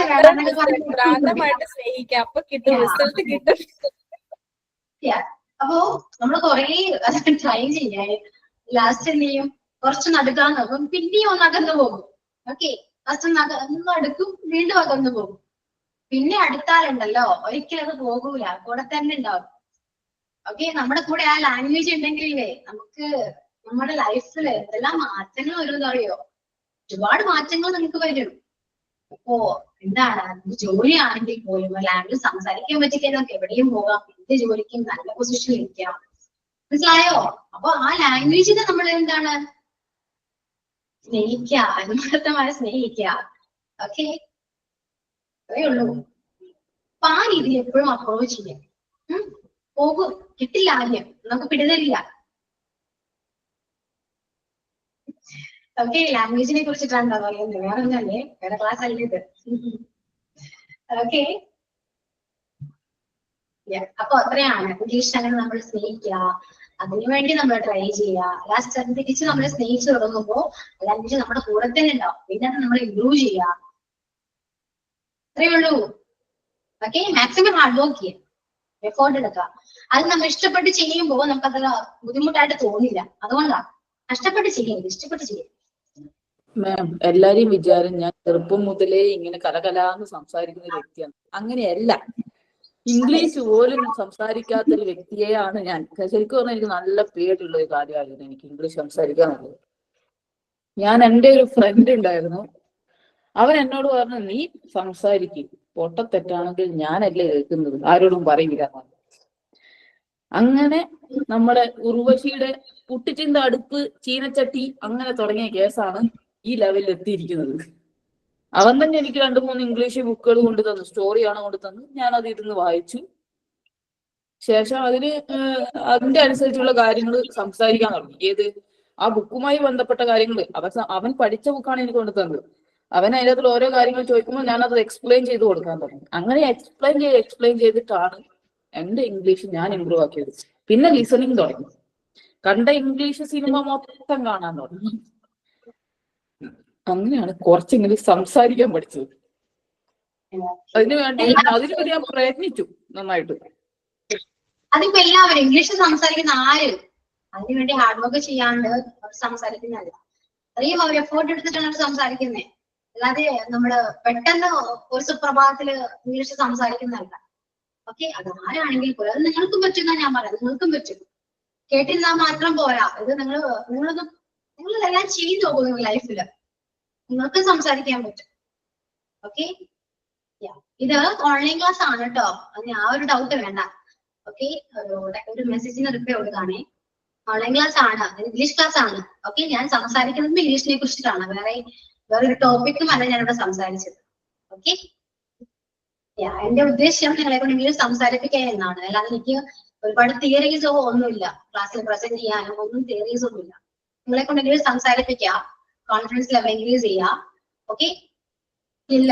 ഭ്രാന്തമായിട്ട് സ്നേഹിക്കുക, അപ്പൊ കിട്ടും, റിസൾട്ട് കിട്ടും. അപ്പോ നമ്മൾ കൊറേ ട്രൈ ചെയ്യാൻ ലാസ്റ്റ് എന്ത് ചെയ്യും, കുറച്ച് നടുക്കാൻ നോക്കും, പിന്നെയും ഒന്ന് അകന്നു പോകും. ഓക്കെ, ഫസ്റ്റ് അടുക്കും, വീണ്ടും അകന്നു പോകും. പിന്നെ അടുത്താലുണ്ടല്ലോ ഒരിക്കലും അത് പോകൂല, കൂടെ തന്നെ ഉണ്ടാവും. ഓക്കെ, നമ്മുടെ കൂടെ ആ ലാംഗ്വേജ് ഉണ്ടെങ്കിലേ നമുക്ക് നമ്മുടെ ലൈഫിൽ എന്തെല്ലാം മാറ്റങ്ങൾ വരും അറിയോ? ഒരുപാട് മാറ്റങ്ങൾ നമുക്ക് വരും. അപ്പോ എന്താണ്, ജോലിയാണെങ്കിൽ പോലും ലാംഗ്വേജ് സംസാരിക്കാൻ പറ്റിക്കഴിഞ്ഞാൽ നമുക്ക് എവിടെയും പോകാം, എന്ത് ജോലിക്കും നല്ല പൊസിഷനിൽ ഇരിക്കാം. മനസ്സിലായോ? അപ്പൊ ആ ലാംഗ്വേജിനെ നമ്മൾ എന്താണ് സ്നേഹിക്കുക, ആത്മാർത്ഥമായി സ്നേഹിക്കുക. ഓക്കെ, അതേ ഉള്ളൂ. അപ്പൊ ആ രീതിയിൽ എപ്പോഴും അപ്രോച്ച് ചെയ്യാം. പോകും, കിട്ടില്ല, ആദ്യം നമുക്ക് പിടിതരില്ല. ഓക്കെ, ലാംഗ്വേജിനെ കുറിച്ചിട്ടാണ് പറയുന്നത്, വേറെ ഒന്നല്ലേ, വേറെ ക്ലാസ് അല്ലേ ഇത്. ഓക്കെ, അപ്പൊ അത്രയാണ്. ഇംഗ്ലീഷ് അങ്ങനെ നമ്മൾ സ്നേഹിക്കുക, അതിനുവേണ്ടി നമ്മൾ ട്രൈ ചെയ്യുക. ലാസ്റ്റ് തിരിച്ച് നമ്മൾ സ്നേഹിച്ചു തുടങ്ങുമ്പോ ലാംഗ്വേജ് നമ്മുടെ കൂടെ തന്നെ ഉണ്ടാവും. പിന്നെ അത് നമ്മൾ ഇംപ്രൂവ് ചെയ്യുക. അത്രയേ ഉള്ളൂ. ഓക്കെ, മാക്സിമം ഹാർഡ് വർക്ക് ചെയ്യുക, എഫോർട്ട് എടുക്കുക. അത് നമ്മൾ ഇഷ്ടപ്പെട്ട് ചെയ്യുമ്പോൾ നമുക്കത് ബുദ്ധിമുട്ടായിട്ട് തോന്നില്ല. അതുകൊണ്ടാണ് കഷ്ടപ്പെട്ട് ചെയ്യുന്നത്, ഇഷ്ടപ്പെട്ട് ചെയ്യുക. മാം, എല്ലാരെയും വിചാരം ഞാൻ ചെറുപ്പം മുതലേ ഇങ്ങനെ കലകലാന്ന് സംസാരിക്കുന്ന വ്യക്തിയാണ്. അങ്ങനെയല്ല. ഇംഗ്ലീഷ് പോലും സംസാരിക്കാത്ത ഒരു വ്യക്തിയെയാണ് ഞാൻ. ശരിക്കും പറഞ്ഞാൽ എനിക്ക് നല്ല പേടിയുള്ള ഒരു കാര്യമായിരുന്നു എനിക്ക് ഇംഗ്ലീഷ് സംസാരിക്കാന്നുള്ളത്. ഞാൻ എൻ്റെ ഒരു ഫ്രണ്ട് ഉണ്ടായിരുന്നു, അവൻ എന്നോട് പറഞ്ഞു, നീ സംസാരിക്കും, പൊട്ടത്തെറ്റാണെങ്കിൽ ഞാനല്ലേ കേൾക്കുന്നത്, ആരോടും പറയില്ല. അങ്ങനെ നമ്മുടെ ഉർവശിയുടെ പുട്ടിച്ചിന്റെ അടുപ്പ് ചീനച്ചട്ടി അങ്ങനെ തുടങ്ങിയ കേസാണ് ഈ ലെവലിൽ എത്തിയിരിക്കുന്നത്. അവൻ തന്നെ എനിക്ക് 2-3 ഇംഗ്ലീഷ് ബുക്കുകൾ കൊണ്ടു തന്നു, സ്റ്റോറിയാണ് കൊണ്ടു തന്നു. ഞാൻ അത് ഇരുന്ന് വായിച്ചു. ശേഷം അതിന്റെ അനുസരിച്ചുള്ള കാര്യങ്ങൾ സംസാരിക്കാൻ തുടങ്ങി. ഏത് ആ ബുക്കുമായി ബന്ധപ്പെട്ട കാര്യങ്ങൾ അവൻ പഠിച്ച ബുക്കാണ് എനിക്ക് കൊണ്ടു തന്നത്. അവൻ അതിനകത്ത് ഓരോ കാര്യങ്ങൾ ചോദിക്കുമ്പോൾ ഞാനത് എക്സ്പ്ലെയിൻ ചെയ്ത് കൊടുക്കാൻ തുടങ്ങി. അങ്ങനെ എക്സ്പ്ലെയിൻ ചെയ്തിട്ടാണ് എന്റെ ഇംഗ്ലീഷ് ഞാൻ ഇമ്പ്രൂവ് ആക്കിയത്. പിന്നെ ലിസണിങ് തുടങ്ങി. കണ്ട ഇംഗ്ലീഷ് സിനിമ മൊത്തം കാണാൻ തുടങ്ങി. അങ്ങനെയാണ് കുറച്ചെങ്കിലും സംസാരിക്കാൻ പഠിച്ചത്. അതിനുവേണ്ടി ഞാൻ പ്രയത്നിച്ചു നന്നായിട്ട്. അതിപ്പോ എല്ലാവരും ഇംഗ്ലീഷ് സംസാരിക്കുന്ന ആര് അതിനുവേണ്ടി ഹാർഡ് വർക്ക് ചെയ്യാണ്ട് സംസാരിക്കുന്നതല്ല. അത്രയും അവർ എഫേർട്ട് എടുത്തിട്ടാണ് അവർ സംസാരിക്കുന്നത്. അല്ലാതെ നമ്മള് പെട്ടെന്ന് ഒരു സുപ്രഭാതത്തില് ഇംഗ്ലീഷ് സംസാരിക്കുന്നതല്ല. ഓക്കെ, അത് ആരാണെങ്കിൽ പോലും അത് നിങ്ങൾക്കും പറ്റുന്ന ഞാൻ പറയാം, നിങ്ങൾക്കും പറ്റും. കേട്ടിരുന്നാൽ മാത്രം പോരാ. ഇത് നിങ്ങളെല്ലാം ചെയ്തു നോക്കും ലൈഫില്, നിങ്ങൾക്ക് സംസാരിക്കാൻ പറ്റും. ഓക്കെ, ഇത് ഓൺലൈൻ ക്ലാസ് ആണ് കേട്ടോ, അതിന് ആ ഒരു ഡൗട്ട് വേണ്ട. ഓക്കെ, ഒരു മെസ്സേജിന് റിപ്ലൈ കൊടുക്കാണേ. ഓൺലൈൻ ക്ലാസ് ആണ്, ഇംഗ്ലീഷ് ക്ലാസ് ആണ്. ഓക്കെ, ഞാൻ സംസാരിക്കുന്നത് ഇംഗ്ലീഷിനെ കുറിച്ചിട്ടാണ്, വേറൊരു ടോപ്പിക്കും അല്ല ഞാനിവിടെ സംസാരിച്ചത്. ഓക്കെ, എന്റെ ഉദ്ദേശം നിങ്ങളെ കൊണ്ട് ഇംഗ്ലീഷ് സംസാരിപ്പിക്കുക എന്നാണ്. അല്ലാതെ എനിക്ക് ഒരുപാട് തിയറീസോ ഒന്നുമില്ല, ക്ലാസ്സിൽ പ്രസന്റ് ചെയ്യാനും ഒന്നും തിയറീസ് ഒന്നുമില്ല. നിങ്ങളെ കൊണ്ട് ഇംഗ്ലീഷ് സംസാരിപ്പിക്കുക, കോൺഫിഡൻസ് ലെവൽ ഇൻക്രീസ് ചെയ്യുക. ഓക്കെ, ഇല്ല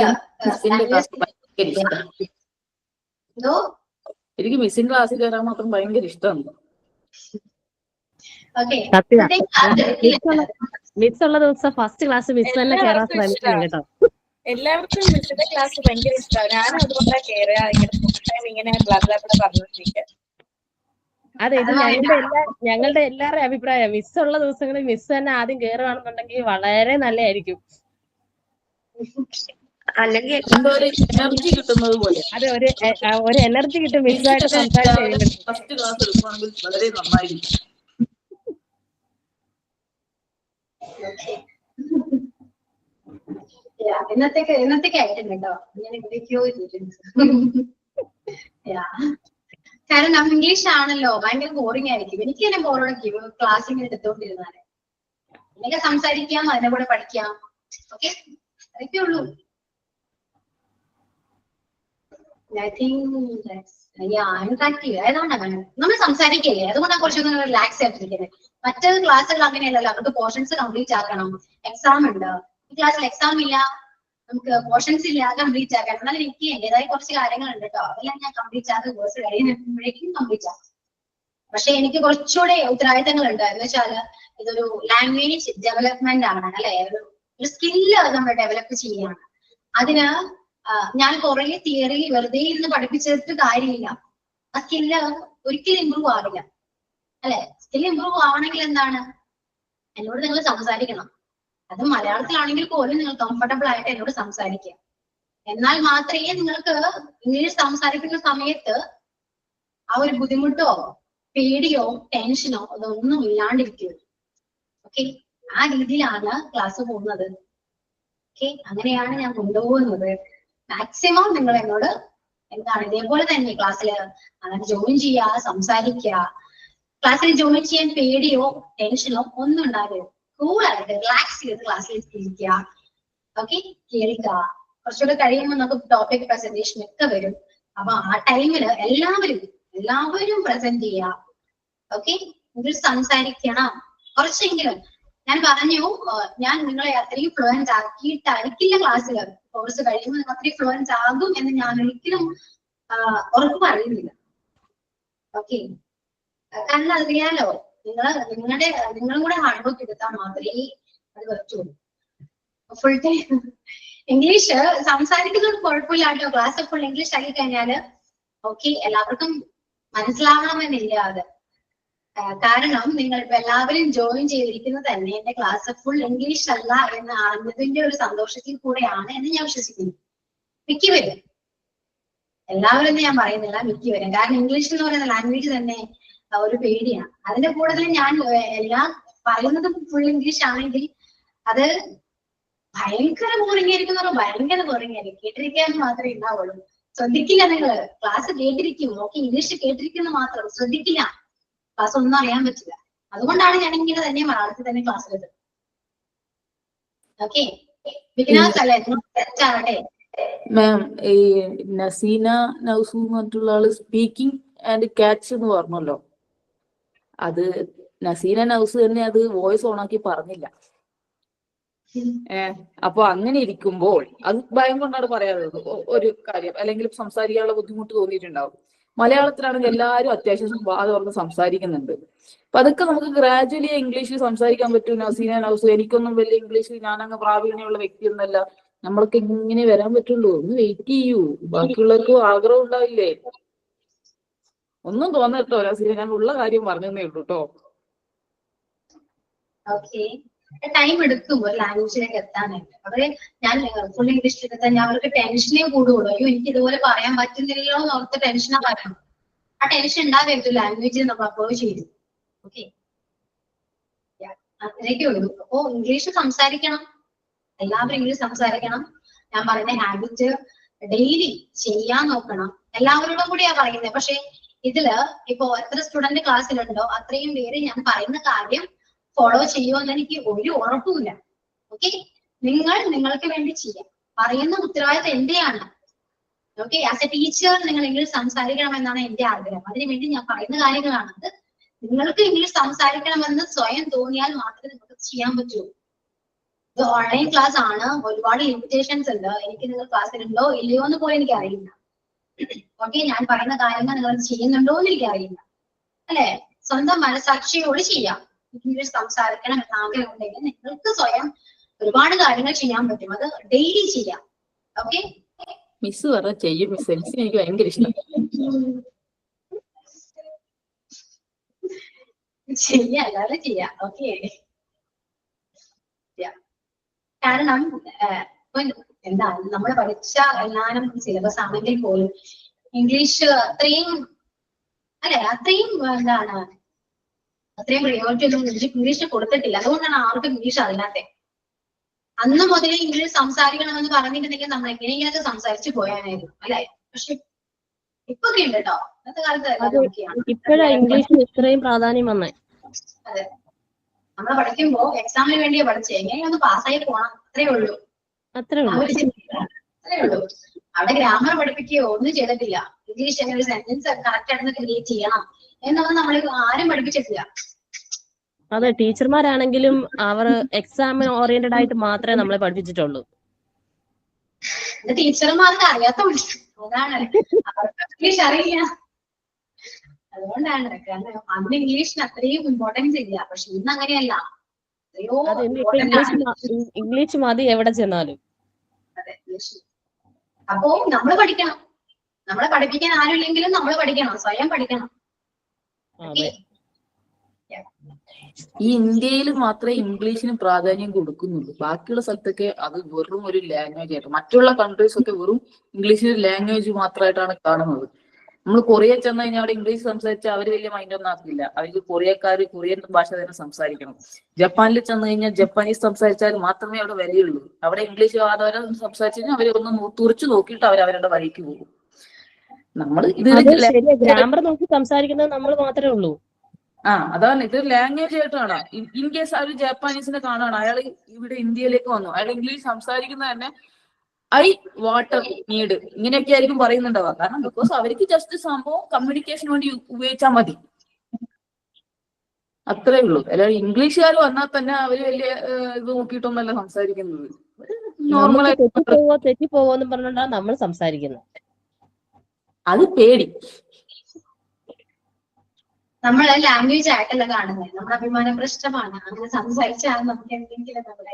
എന്തോ എനിക്ക് മിസ്സിംഗ് ക്ലാസ്സിൽ കയറാൻ മാത്രം ഭയങ്കര ഇഷ്ടമാണ്. മിസ് ഉള്ള ദിവസം ഫസ്റ്റ് ക്ലാസ് മിസ് തന്നെ കയറാൻ ശ്രമിക്കണം കേട്ടോ. എല്ലാവർക്കും മിസ്സിന്റെ ക്ലാസ് ഭയങ്കര ഇഷ്ടമാണ്. ഞാനും അതുകൊണ്ടാ കയറുക, ഇങ്ങനെ പറഞ്ഞോണ്ടിരിക്കുക. അതെ, ഇത് ഞങ്ങളുടെ എല്ലാവരുടെയും അഭിപ്രായം. മിസ് ഉള്ള ദിവസങ്ങളിൽ മിസ് തന്നെ ആദ്യം കയറുകയാണെന്നുണ്ടെങ്കിൽ വളരെ നല്ലതായിരിക്കും. അല്ലെങ്കിൽ എനർജി കിട്ടുന്നത് പോലെ. അതെ, ഒരു എനർജി കിട്ടും മിസ്സായിട്ട് സംസാരിച്ച് കഴിയുമ്പോൾ. ഫസ്റ്റ് ക്ലാസ് എടുക്കുകയാണെങ്കിൽ വളരെ നന്നായിരിക്കും. ഇന്നത്തേക്ക് ആയിട്ടുണ്ട് കേട്ടോ, ഞാൻ എവിടേക്കോ കാരണം ഇംഗ്ലീഷ് ആണല്ലോ, ഭയങ്കര ബോറിംഗ് ആയിരിക്കും. എനിക്ക് തന്നെ ബോറടിക്കും ക്ലാസ് ഇങ്ങനെ എടുത്തോണ്ടിരുന്നാല്. എനിക്ക് സംസാരിക്കാം, അതിനെ കൂടെ പഠിക്കാം. ഓക്കെ, അതൊക്കെ ഉള്ളൂ. I think interactive അതുകൊണ്ടാണ് നമ്മൾ സംസാരിക്കല്ലേ, അതുകൊണ്ടാണ് കുറച്ചൊന്ന് റിലാക്സ് ആയിട്ടിരിക്കുന്നത്. മറ്റ് ക്ലാസ്സുകൾ അങ്ങനെയല്ലല്ലോ, അവർക്ക് പോർഷൻസ് കംപ്ലീറ്റ് ആക്കണം, എക്സാം ഉണ്ട്. ഈ ക്ലാസ്സിൽ എക്സാം ഇല്ല, നമുക്ക് പോർഷൻസ് ഇല്ല, കംപ്ലീറ്റ് ആക്കണം. എന്നാൽ എനിക്ക് എന്റേതായ കുറച്ച് കാര്യങ്ങളുണ്ട് കേട്ടോ, അതെല്ലാം ഞാൻ കംപ്ലീറ്റ് ആക്കി കോഴ്സ് കഴിയുമ്പോഴേക്കും കംപ്ലീറ്റ് ആക്കും. പക്ഷെ എനിക്ക് കുറച്ചുകൂടെ ഉത്തരവാദിത്തങ്ങളുണ്ട്. എന്ന് വെച്ചാല് ഇതൊരു ലാംഗ്വേജ് ഡെവലപ്മെന്റ് ആണ്, അല്ലെ, ഒരു സ്കില്ല് നമ്മൾ ഡെവലപ്പ് ചെയ്യാണ്. അതിന് ഞാൻ കുറെ തിയറി വെറുതെ ഇരുന്ന് പഠിപ്പിച്ചിട്ട് കാര്യമില്ല. ആ സ്കില്ല് ഒരിക്കലും ഇമ്പ്രൂവ് ആവില്ല, അല്ലെ. സ്കില്ല് ഇമ്പ്രൂവ് ആവണമെങ്കിൽ എന്താണ്, എന്നോട് നിങ്ങൾ സംസാരിക്കണം. അത് മലയാളത്തിലാണെങ്കിൽ പോലും നിങ്ങൾ കംഫർട്ടബിൾ ആയിട്ട് എന്നോട് സംസാരിക്കുക. എന്നാൽ മാത്രമേ നിങ്ങൾക്ക് ഇംഗ്ലീഷ് സംസാരിക്കുന്ന സമയത്ത് ആ ഒരു ബുദ്ധിമുട്ടോ പേടിയോ ടെൻഷനോ അതൊന്നും ഇല്ലാണ്ടിരിക്കുക. ഓക്കെ, ആ രീതിയിലാണ് ക്ലാസ് പോകുന്നത്. ഓക്കെ, അങ്ങനെയാണ് ഞാൻ കൊണ്ടുപോകുന്നത്. മാക്സിമം നിങ്ങൾ എന്നോട് എന്താണ് ഇതേപോലെ തന്നെ ക്ലാസ്സിൽ ജോയിൻ ചെയ്യുക, സംസാരിക്കുക. ക്ലാസ്സിൽ ജോയിൻ ചെയ്യാൻ പേടിയോ ടെൻഷനോ ഒന്നും ഉണ്ടാകരുത്. കൂളായിട്ട് റിലാക്സ് ചെയ്ത് ക്ലാസ്സിൽ ഇരിക്കുക. ഓക്കെ, കേൾക്കുക. കുറച്ചുകൂടെ കഴിയുമ്പോൾ നമുക്ക് ടോപ്പിക് പ്രസന്റേഷൻ ഒക്കെ വരും. അപ്പൊ ആ ടൈമില് എല്ലാവരും പ്രസന്റ് ചെയ്യുക. ഓക്കെ, ഇംഗ്ലീഷ് സംസാരിക്കണം കുറച്ചെങ്കിലും. ഞാൻ പറഞ്ഞു, ഞാൻ നിങ്ങളെ അത്രയും ഫ്ലുവൻസ് ആക്കിയിട്ടായിരിക്കില്ല ക്ലാസ്സിൽ. കോഴ്സ് കഴിയുമ്പോൾ നിങ്ങൾ അത്രയും ഫ്ലുവൻസ് ആകും എന്ന് ഞാൻ ഒരിക്കലും ഉറപ്പ് പറയുന്നില്ല. ഓക്കെ, കാരണം അറിയാലോ, നിങ്ങളും കൂടെ ഹാർഡ് വർക്ക് എടുത്താൽ മാത്രമേ അത് പറ്റുള്ളൂ. ഫുൾ ടൈം ഇംഗ്ലീഷ് സംസാരിക്കുന്നത് കുഴപ്പമില്ല കേട്ടോ. ക്ലാസ് ഫുൾ ഇംഗ്ലീഷ് ആക്കി കഴിഞ്ഞാല് ഓക്കെ, എല്ലാവർക്കും മനസ്സിലാവണമെന്നില്ല അത്. കാരണം നിങ്ങൾ ഇപ്പൊ എല്ലാവരും ജോയിൻ ചെയ്തിരിക്കുന്നത് തന്നെ എന്റെ ക്ലാസ് ഫുൾ ഇംഗ്ലീഷ് അല്ല എന്ന് അറിഞ്ഞതിന്റെ ഒരു സന്തോഷത്തിൽ കൂടെയാണ് എന്ന് ഞാൻ വിശ്വസിക്കുന്നു. മിക്കവരും എല്ലാവരും ഞാൻ പറയുന്നില്ല, മിക്കവരും. കാരണം ഇംഗ്ലീഷ് എന്ന് പറയുന്ന ലാംഗ്വേജ് തന്നെ ഒരു പേടിയാണ്. അതിന്റെ കൂടുതൽ ഞാൻ എല്ലാം പറയുന്നത് ഫുൾ ഇംഗ്ലീഷ് ആണെങ്കിൽ അത് ഭയങ്കര ബോറിംഗ് ആയിരിക്കും എന്ന് പറഞ്ഞാൽ ഭയങ്കര ബോറിംഗ് ആയിരിക്കും. കേട്ടിരിക്കാൻ മാത്രമേ ഉണ്ടാവുള്ളൂ. ശ്രദ്ധിക്കില്ല നിങ്ങള്. ക്ലാസ് കേട്ടിരിക്കും, ഓക്കെ, ഇംഗ്ലീഷ് കേട്ടിരിക്കുന്ന മാത്രം, ശ്രദ്ധിക്കില്ല. ക്ലാസ് ഒന്നും അറിയാൻ പറ്റില്ല. അതുകൊണ്ടാണ് ഞാൻ ഇങ്ങനെ തന്നെ മലയാളത്തിൽ തന്നെ ക്ലാസ് എടുത്തത്. ഓക്കെ, ബിഗിനേഴ്സ് അല്ലേ, തെറ്റാവട്ടെ. മാം, ഈ നസീന നൗസു മറ്റുള്ള ആള് സ്പീക്കിംഗ് ആൻഡ് ക്യാച്ച് എന്ന് പറഞ്ഞല്ലോ, അത് നസീന നൗസ് തന്നെ അത് വോയിസ് ഓൺ ആക്കി പറഞ്ഞില്ല. അപ്പൊ അങ്ങനെ ഇരിക്കുമ്പോൾ അത് ഭയം കൊണ്ടാണ് പറയാറുള്ളത് ഒരു കാര്യം, അല്ലെങ്കിൽ സംസാരിക്കാനുള്ള ബുദ്ധിമുട്ട് തോന്നിയിട്ടുണ്ടാവും. മലയാളത്തിലാണെങ്കിൽ എല്ലാവരും അത്യാവശ്യം വാ തുറന്ന് സംസാരിക്കുന്നുണ്ട്. അപ്പൊ അതൊക്കെ നമുക്ക് ഗ്രാജുവലി ഇംഗ്ലീഷിൽ സംസാരിക്കാൻ പറ്റും. നസീന നൗസ്, എനിക്കൊന്നും വലിയ ഇംഗ്ലീഷിൽ ഞാനങ്ങ് പ്രാവീണ്യമുള്ള വ്യക്തിയൊന്നല്ല. നമ്മൾക്ക് ഇങ്ങനെ വരാൻ പറ്റുള്ളൂ. ഒന്ന് വെയിറ്റ് ചെയ്യൂ, ബാക്കിയുള്ളവർക്കും ആഗ്രഹം ഉണ്ടാവില്ലേ? ഒന്നും തോന്നട്ടോ നസീന, ഞാൻ ഉള്ള കാര്യം പറഞ്ഞതേ ഉള്ളൂ കേട്ടോ. ഓക്കെ, ടൈം എടുക്കും ഒരു ലാംഗ്വേജിലേക്ക് എത്താനായിട്ട്. അവരെ ഞാൻ ഫുൾ ഇംഗ്ലീഷിൽ എടുത്താൽ അവർക്ക് ടെൻഷനേ കൂടുള്ളൂ. അയ്യോ, എനിക്ക് ഇതുപോലെ പറയാൻ പറ്റുന്നില്ലല്ലോ എന്ന് ഓർത്ത് ടെൻഷനാ പറയണം. ആ ടെൻഷൻ ഉണ്ടാകരുത് ലാംഗ്വേജ് നമ്മൾ അപ്രോച്ച് ചെയ്തു. ഓക്കെ, അതിനൊക്കെ ഉള്ളൂ. അപ്പോ ഇംഗ്ലീഷ് സംസാരിക്കണം, എല്ലാവരും ഇംഗ്ലീഷ് സംസാരിക്കണം. ഞാൻ പറയുന്ന ഹാബിറ്റ് ഡെയിലി ചെയ്യാൻ നോക്കണം. എല്ലാവരോടും കൂടിയാ പറയുന്നത്. പക്ഷെ ഇതില് ഇപ്പോ എത്ര സ്റ്റുഡന്റ് ക്ലാസ്സിലുണ്ടോ അത്രയും പേര് ഞാൻ പറയുന്ന കാര്യം ഫോളോ ചെയ്യുമെന്ന് എനിക്ക് ഒരു ഉറപ്പുമില്ല. ഓക്കെ, നിങ്ങൾക്ക് വേണ്ടി ചെയ്യാം. പറയുന്ന ഉത്തരവാദിത്തം എന്റെയാണ്. ഓക്കെ, ആസ് എ ടീച്ചർ നിങ്ങൾ ഇംഗ്ലീഷ് സംസാരിക്കണമെന്നാണ് എന്റെ ആഗ്രഹം. അതിനുവേണ്ടി ഞാൻ പറയുന്ന കാര്യങ്ങളാണത്. നിങ്ങൾക്ക് ഇംഗ്ലീഷ് സംസാരിക്കണമെന്ന് സ്വയം തോന്നിയാൽ മാത്രമേ നിങ്ങൾക്ക് ചെയ്യാൻ പറ്റൂ. ഇത് ഓൺലൈൻ ക്ലാസ് ആണ്, ഒരുപാട് ലിമിറ്റേഷൻസ് ഉണ്ട്. എനിക്ക് നിങ്ങൾ ക്ലാസ്സിലുണ്ടോ ഇല്ലയോ എന്ന് പോലും എനിക്ക് അറിയില്ല. ഓക്കെ, ഞാൻ പറയുന്ന കാര്യങ്ങൾ നിങ്ങൾ ചെയ്യുന്നുണ്ടോ എന്ന് എനിക്ക് അറിയില്ല, അല്ലെ? സ്വന്തം മനസാക്ഷിയോട് ചെയ്യാം. ഇംഗ്ലീഷ് സംസാരിക്കണം എന്ന ആഗ്രഹം ഉണ്ടെങ്കിൽ നിങ്ങൾക്ക് സ്വയം ഒരുപാട് കാര്യങ്ങൾ ചെയ്യാൻ പറ്റും. അത് ഡെയിലി ചെയ്യാം. ഓക്കെ, മിസ് പറഞ്ഞ ചെയ്യും മിസ്, എനിക്ക് ഭയങ്കര ഇഷ്ടം. ചെയ്യാം, അല്ലാതെ ചെയ്യാം. ഓക്കെ, കാരണം എന്താ നമ്മൾ പഠിച്ച എല്ലാനും സിലബസ് ആണെങ്കിൽ പോലും ഇംഗ്ലീഷ് അത്രയും അല്ലെ, അത്രയും എന്താണ്, അത്രയും പ്രയോറിറ്റി ഒന്നും ഇംഗ്ലീഷ് കൊടുത്തിട്ടില്ല. അതുകൊണ്ടാണ് ആർക്കും ഇംഗ്ലീഷ് അറിയാത്തെ. അന്ന് മുതലേ ഇംഗ്ലീഷ് സംസാരിക്കണമെന്ന് പറഞ്ഞിട്ടുണ്ടെങ്കിൽ നമ്മൾ എങ്ങനെയെങ്കിലൊക്കെ സംസാരിച്ചു പോയാനായിരുന്നു, അല്ലെ? പക്ഷെ ഇപ്പൊ ഒക്കെ ഉണ്ട് കേട്ടോ, ഇന്നത്തെ കാലത്ത് ഇപ്പോഴാ ഇംഗ്ലീഷിന് ഇത്രയും പ്രാധാന്യം വന്നേ. അതെ, നമ്മൾ പഠിക്കുമ്പോ എക്സാമിന് വേണ്ടിയാ പഠിച്ചേ, എങ്ങനെയൊന്ന് പാസ്സായി പോണം, അത്രേ ഉള്ളൂ. അത്രേ ഉള്ളൂ. അത്രേ ഉള്ളൂ. അവിടെ ഗ്രാമർ പഠിപ്പിക്കുകയോ ഒന്നും ചെയ്തിട്ടില്ല. ഇംഗ്ലീഷ് എങ്ങനെ ഒരു സെന്റൻസ് കറക്റ്റ് ആയിട്ട് ക്രിയേറ്റ് ചെയ്യണം എന്നൊന്നും നമ്മൾ ആരും പഠിപ്പിച്ചിട്ടില്ല. അതെ, ടീച്ചർമാരാണെങ്കിലും അവർ എക്സാമിന് ഓറിയന്റഡ് ആയിട്ട് മാത്രമേ നമ്മളെ പഠിപ്പിച്ചിട്ടുള്ളൂ. ടീച്ചർമാർക്ക് അറിയാത്ത അതാണ്, അവർക്ക് ഇംഗ്ലീഷ് അറിയില്ല. അതുകൊണ്ടാണ്. കാരണം അന്ന് ഇംഗ്ലീഷിന് അത്രയും ഇമ്പോർട്ടൻസ് ഇല്ല. പക്ഷെ ഇന്ന് അങ്ങനെയല്ല, ഇംഗ്ലീഷ് മതി എവിടെ ചെന്നാലും. അതെ, അപ്പോ നമ്മൾ പഠിക്കണം. നമ്മളെ പഠിപ്പിക്കാൻ ആരുമില്ലെങ്കിലും നമ്മൾ പഠിക്കണം, സ്വയം പഠിക്കണം. ഈ ഇന്ത്യയിൽ മാത്രമേ ഇംഗ്ലീഷിന് പ്രാധാന്യം കൊടുക്കുന്നുള്ളൂ. ബാക്കിയുള്ള സ്ഥലത്തൊക്കെ അത് വെറും ഒരു ലാംഗ്വേജ് ആയിട്ട്, മറ്റുള്ള കൺട്രീസ് ഒക്കെ വെറും ഇംഗ്ലീഷിന് ലാംഗ്വേജ് മാത്രമായിട്ടാണ് കാണുന്നത്. നമ്മൾ കൊറിയ ചെന്ന് കഴിഞ്ഞാൽ അവിടെ ഇംഗ്ലീഷ് സംസാരിച്ചാൽ അവർ വലിയ മൈൻഡ് ഒന്നും ആക്കില്ല. അവർക്ക് കൊറിയക്കാര് കൊറിയൻ ഭാഷ തന്നെ സംസാരിക്കണം. ജപ്പാനിൽ ചെന്ന് കഴിഞ്ഞാൽ ജപ്പാനീസ് സംസാരിച്ചാൽ മാത്രമേ അവിടെ വിലയുള്ളൂ. അവിടെ ഇംഗ്ലീഷ് ആധാര സംസാരിച്ചു കഴിഞ്ഞാൽ അവരെ ഒന്ന് തുറച്ചു നോക്കിയിട്ട് അവരവരുടെ വഴിക്ക് പോകും. നമ്മൾ ഇത് ഗ്രാമർ നോക്കി സംസാരിക്കുന്നത് നമ്മൾ മാത്രമേ ഉള്ളൂ. അതാണ്, ഇത് ലാംഗ്വേജ് ആയിട്ട് കാണാം. ഇൻ കേസ് ഒരു ജാപ്പാനീസിനെ കാണുകയാണ്, അയാൾ ഇവിടെ ഇന്ത്യയിലേക്ക് വന്നു, അയാൾ ഇംഗ്ലീഷ് സംസാരിക്കുന്നത് തന്നെ ഐ വാട്ടർ നീഡ് ഇങ്ങനെയൊക്കെ ആയിരിക്കും പറയുന്നുണ്ടാവുക. കാരണം ബിക്കോസ് അവർക്ക് ജസ്റ്റ് സംഭവം കമ്മ്യൂണിക്കേഷന് വേണ്ടി ഉപയോഗിച്ചാൽ മതി, അത്രേ ഉള്ളൂ. അല്ലാതെ ഇംഗ്ലീഷുകാർ വന്നാൽ തന്നെ അവര് വലിയ ഇത് നോക്കിയിട്ടൊന്നല്ല സംസാരിക്കുന്നത്. നോർമലായിട്ട് തെറ്റിപ്പോവോന്ന് പറഞ്ഞുകൊണ്ടാണ് നമ്മൾ സംസാരിക്കുന്നത്. അത് പേടി. നമ്മൾ ലാംഗ്വേജ് ആയിട്ടല്ല കാണുന്നത്, നമ്മുടെ അഭിമാന പ്രശ്നമാണ്. അങ്ങനെ സംസാരിച്ചാൽ നമുക്ക് എന്തെങ്കിലും നമ്മുടെ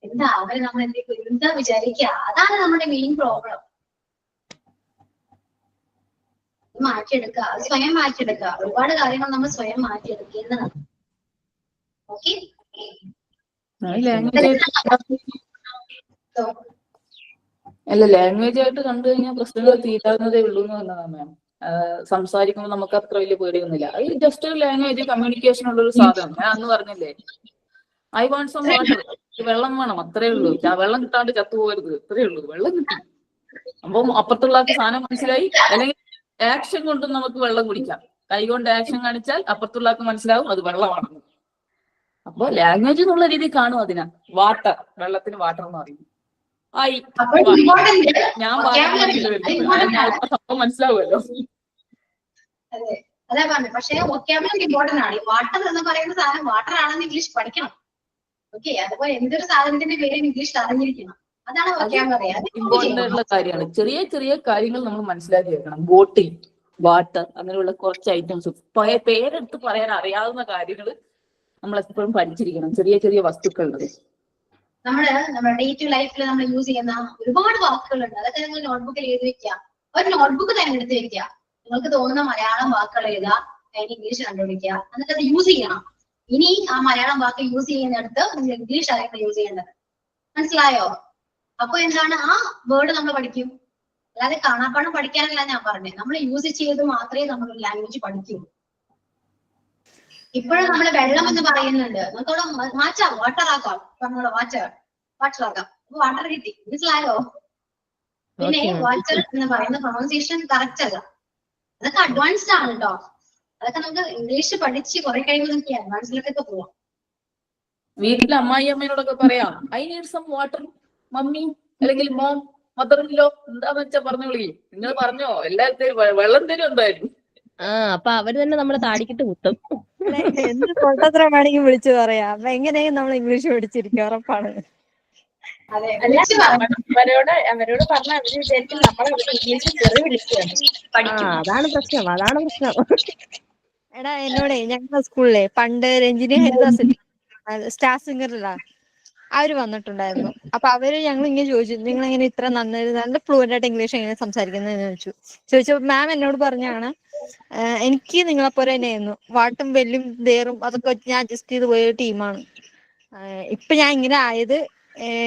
എന്താ അവര് നമ്മൾ എന്തെങ്കിലും എന്താ വിചാരിക്കുക, അതാണ് നമ്മുടെ മെയിൻ പ്രോബ്ലം. മാറ്റിയെടുക്കുക, സ്വയം മാറ്റിയെടുക്കുക. ഒരുപാട് കാര്യങ്ങൾ നമ്മൾ സ്വയം മാറ്റിയെടുക്കേണ്ടതാണ്. ഓക്കെ, അല്ല, ലാംഗ്വേജ് ആയിട്ട് കണ്ടു കഴിഞ്ഞാൽ പ്രശ്നങ്ങൾ തീരാവുന്നതേ ഉള്ളൂ എന്ന് പറഞ്ഞതാണ് മാം. സംസാരിക്കുമ്പോൾ നമുക്ക് അത്ര വലിയ പേടിയൊന്നുമില്ല. അത് ജസ്റ്റ് ഒരു ലാംഗ്വേജ് കമ്മ്യൂണിക്കേഷൻ ഉള്ള ഒരു സാധനം. ഞാൻ അന്ന് പറഞ്ഞില്ലേ, ഐ വാണ്ട് സം വാട്ടർ, വെള്ളം വേണം, അത്രേ ഉള്ളൂ. വെള്ളം കിട്ടാണ്ട് ചത്തുപോകരുത്, അത്രേ ഉള്ളൂ. വെള്ളം കിട്ടി, അപ്പം അപ്പുറത്തുള്ള ആൾക്ക് സാധനം മനസ്സിലായി. അല്ലെങ്കിൽ ആക്ഷൻ കൊണ്ടും നമുക്ക് വെള്ളം കുടിക്കാം. കൈ കൊണ്ട് ആക്ഷൻ കാണിച്ചാൽ അപ്പുറത്തുള്ള ആൾക്ക് മനസ്സിലാവും അത് വെള്ളമാണെന്ന്. അപ്പൊ ലാംഗ്വേജ് എന്നുള്ള രീതിയിൽ കാണും അതിനാ. വാട്ടർ, വെള്ളത്തിന് വാട്ടർ എന്ന് പറയും. ഞാൻ സംഭവം മനസ്സിലാവുമല്ലോ. അതെ, അതാ പറഞ്ഞു. പക്ഷേ വൊക്കാബുലറി ഇമ്പോർട്ടന്റ് ആണ്. വാട്ടർ എന്ന് പറയുന്ന സാധനം വാട്ടർ ആണെന്ന് ഇംഗ്ലീഷ് പഠിക്കണം. ഓക്കെ, അതുപോലെ എന്തൊരു സാധനത്തിന്റെ പേര് ഇംഗ്ലീഷ് അറിഞ്ഞിരിക്കണം. അതാണ് വൊക്കാബുലറി. ഇമ്പോർട്ടന്റ് ആയിട്ടുള്ള കാര്യമാണ്. ചെറിയ ചെറിയ കാര്യങ്ങൾ നമ്മൾ മനസ്സിലാക്കി വെക്കണം. ബോട്ടിൽ, വാട്ടർ, അങ്ങനെയുള്ള കുറച്ച് ഐറ്റംസ് പേരെടുത്ത് പറയാൻ അറിയാവുന്ന കാര്യങ്ങൾ നമ്മൾ എപ്പോഴും പഠിച്ചിരിക്കണം. ചെറിയ ചെറിയ വസ്തുക്കളുടെ നമ്മുടെ ഡേ ടു ലൈഫിൽ നമ്മൾ യൂസ് ചെയ്യുന്ന ഒരുപാട് വാക്കുകളുണ്ട്. അതൊക്കെ നിങ്ങൾ നോട്ട്ബുക്കിൽ എഴുതി വെക്കുക. ഒരു നോട്ട്ബുക്ക് തന്നെ എടുത്ത് വെക്കുക. നിങ്ങൾക്ക് തോന്നുന്ന മലയാളം വാക്കുകൾ എഴുതുക, അതിന് ഇംഗ്ലീഷ് കണ്ടുപിടിക്കുക, എന്നിട്ട് അത് യൂസ് ചെയ്യണം. ഇനി ആ മലയാളം വാക്ക് യൂസ് ചെയ്യുന്നിടത്ത് നിങ്ങൾ ഇംഗ്ലീഷ് ആയിരിക്കും യൂസ് ചെയ്യേണ്ടത്. മനസ്സിലായോ? അപ്പൊ എന്താണ്, ആ വേർഡ് നമ്മൾ പഠിക്കും. അല്ലാതെ കാണാപ്പാടം പഠിക്കാനല്ല ഞാൻ പറഞ്ഞത്. നമ്മൾ യൂസ് ചെയ്ത് മാത്രമേ നമ്മൾ ലാംഗ്വേജ് പഠിക്കൂ. ഇപ്പോഴും നമ്മൾ വെള്ളം എന്ന് പറയുന്നുണ്ട്, നമുക്കവിടെ മാറ്റാം, വാട്ടർ ആക്കാം. നമ്മളെ വാട്ടർ ആക്കാം. അപ്പൊ വാട്ടർ കിട്ടി. മനസ്സിലായോ? പിന്നെ വാട്ടർ എന്ന് പറയുന്ന പ്രൊണൗൺസിയേഷൻ കറക്റ്റ് അല്ല. അതൊക്കെ അഡ്വാൻസ്ഡ് ആണ് കേട്ടോ. അതൊക്കെ നമുക്ക് ഇംഗ്ലീഷ് പഠിച്ച് കുറെ കഴിയുമ്പോൾ നമുക്ക് അഡ്വാൻസിലൊക്കെ പോവാം. വീട്ടിലെ അമ്മായി അമ്മയോടൊക്കെ പറയാം, I need some water mummy, അല്ലെങ്കിൽ മോം, മദറിലോ, എന്താന്ന് വെച്ചാ പറഞ്ഞു വിളി. നിങ്ങൾ പറഞ്ഞോ, എല്ലാരും വെള്ളം തരും എന്തായാലും. അപ്പൊ അവര് തന്നെ നമ്മളെ താടിക്കിട്ട് കുത്തും. എന്ത് പൊട്ടത്തരം വേണമെങ്കിൽ വിളിച്ചു പറയാം. അപ്പൊ എങ്ങനെയും നമ്മൾ ഇംഗ്ലീഷ് പഠിച്ചിരിക്കും, ഉറപ്പാണ്. അതെ, അല്ല, അവരോട് പറഞ്ഞ അവര് വിചാരിക്കും നമ്മൾ ഇംഗ്ലീഷ് ചെറിയ വിളിക്കുകയാണ്. അതാണ് പ്രശ്നം. എടാ, എന്നോടേ ഞങ്ങളുടെ സ്കൂളിലെ പണ്ട് രഞ്ജിനി ഹരിദാസ് സ്റ്റാർ സിംഗറിലാ അവര് വന്നിട്ടുണ്ടായിരുന്നു. അപ്പൊ അവര് ഞങ്ങൾ ഇങ്ങനെ ചോദിച്ചു, നിങ്ങൾ എങ്ങനെ ഇത്ര നല്ല ഫ്ലുവന്റ് ആയിട്ട് ഇംഗ്ലീഷ് എങ്ങനെ സംസാരിക്കുന്നതെന്ന് ചോദിച്ചപ്പോ മാം എന്നോട് പറഞ്ഞാണ്, എനിക്ക് നിങ്ങളെപ്പോലെ തന്നെയായിരുന്നു. വാട്ടും വെല്ലും ദേറും അതൊക്കെ ഞാൻ അഡ്ജസ്റ്റ് ചെയ്ത് പോയ ടീമാണ്. ഇപ്പൊ ഞാൻ ഇങ്ങനെ ആയത്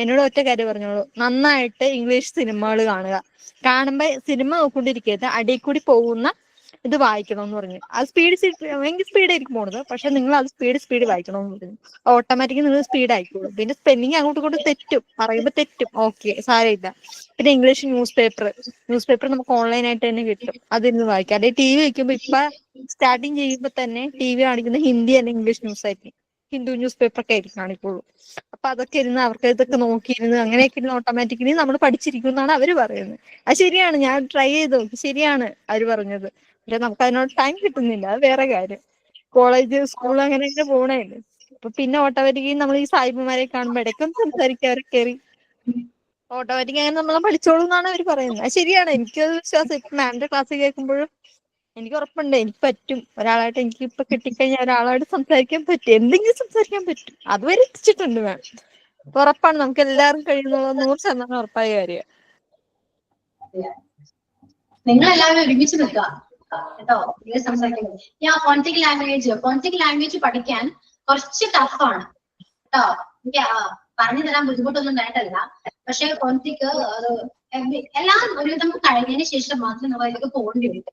എന്നോട് ഒറ്റ കാര്യം പറഞ്ഞോളൂ, നന്നായിട്ട് ഇംഗ്ലീഷ് സിനിമകൾ കാണുമ്പോ സിനിമ നോക്കൊണ്ടിരിക്കരുത്, അടിയിൽ കൂടി പോകുന്ന ഇത് വായിക്കണം എന്ന് പറഞ്ഞു. അത് ഭയങ്കര സ്പീഡായിരിക്കും പോണത്, പക്ഷെ നിങ്ങൾ അത് സ്പീഡ് വായിക്കണം എന്ന് പറഞ്ഞു. ഓട്ടോമാറ്റിക്കലി നിങ്ങൾ സ്പീഡ് ആയിക്കോളും. പിന്നെ സ്പെല്ലിങ് അങ്ങോട്ടും ഇങ്ങോട്ടും തെറ്റും, പറയുമ്പോ തെറ്റും, ഓക്കെ, സാരമില്ല. പിന്നെ ഇംഗ്ലീഷ് ന്യൂസ് പേപ്പർ നമുക്ക് ഓൺലൈനായിട്ട് തന്നെ കിട്ടും, അതിരുന്ന് വായിക്കാം. അല്ലെ ടി വി വെക്കുമ്പോ ഇപ്പൊ സ്റ്റാർട്ടിങ് ചെയ്യുമ്പോ തന്നെ ടി വി കാണിക്കുന്ന ഹിന്ദി അല്ലെങ്കിൽ ഇംഗ്ലീഷ് ന്യൂസ് ആയിരിക്കും, ഹിന്ദു ന്യൂസ് പേപ്പർ ഒക്കെ ആയിരിക്കും കാണിക്കുള്ളൂ. അപ്പൊ അതൊക്കെ ഇരുന്ന് അവർക്ക് ഇതൊക്കെ നോക്കിയിരുന്ന് അങ്ങനെയൊക്കെ ഇരുന്ന് ഓട്ടോമാറ്റിക്കലി നമ്മൾ പഠിച്ചിരിക്കും എന്നാണ് അവര് പറയുന്നത്. അത് ശരിയാണ്, ഞാൻ ട്രൈ ചെയ്ത് നോക്കി, ശരിയാണ് അവര് പറഞ്ഞത്. പക്ഷെ നമുക്ക് അതിനോട് ടൈം കിട്ടുന്നില്ല, അത് വേറെ കാര്യം. കോളേജ് സ്കൂൾ അങ്ങനെ പോണേല്ലേ. അപ്പൊ പിന്നെ ഓട്ടോമാറ്റിക്കലി നമ്മൾ ഈ സായിപ്പന്മാരെ കാണുമ്പോ ഇടയ്ക്കൊന്നും സംസാരിക്കാൻ അവരെ കയറി ഓട്ടോമാറ്റിക് അങ്ങനെ നമ്മളെ പഠിച്ചോളൂ എന്നാണ് അവർ പറയുന്നത്. അത് ശരിയാണ്, എനിക്കത് വിശ്വാസം. ഇപ്പൊ മാമിന്റെ ക്ലാസ് കേൾക്കുമ്പോഴും എനിക്ക് ഉറപ്പുണ്ട് എനിക്ക് പറ്റും. ഒരാളായിട്ട് എനിക്ക് ഇപ്പൊ കിട്ടിക്കഴിഞ്ഞാൽ ഒരാളായിട്ട് സംസാരിക്കാൻ പറ്റും, എന്തെങ്കിലും സംസാരിക്കാൻ പറ്റും. അതുവരെ എത്തിച്ചിട്ടുണ്ട് മാം. ഉറപ്പാണ്, നമുക്ക് എല്ലാവർക്കും കഴിയുന്നുള്ള 100% ഉറപ്പായ കാര്യം. നിങ്ങൾ എല്ലാവരും ഒരുമിച്ച് നിൽക്കുക കേട്ടോ, ഇംഗ്ലീഷ് സംസാരിക്കുന്നത്. ഞാൻ ഫോണിക് ലാംഗ്വേജ് പഠിക്കാൻ കുറച്ച് ടഫാണ് കേട്ടോ. എനിക്ക് പറഞ്ഞു തരാൻ ബുദ്ധിമുട്ടൊന്നും ഉണ്ടായിട്ടല്ല. പക്ഷെ ഫോണിക് എല്ലാം ഒരുവിധം കഴിഞ്ഞതിന് ശേഷം മാത്രം നമ്മൾ അതിലേക്ക് പോകേണ്ടി വരും.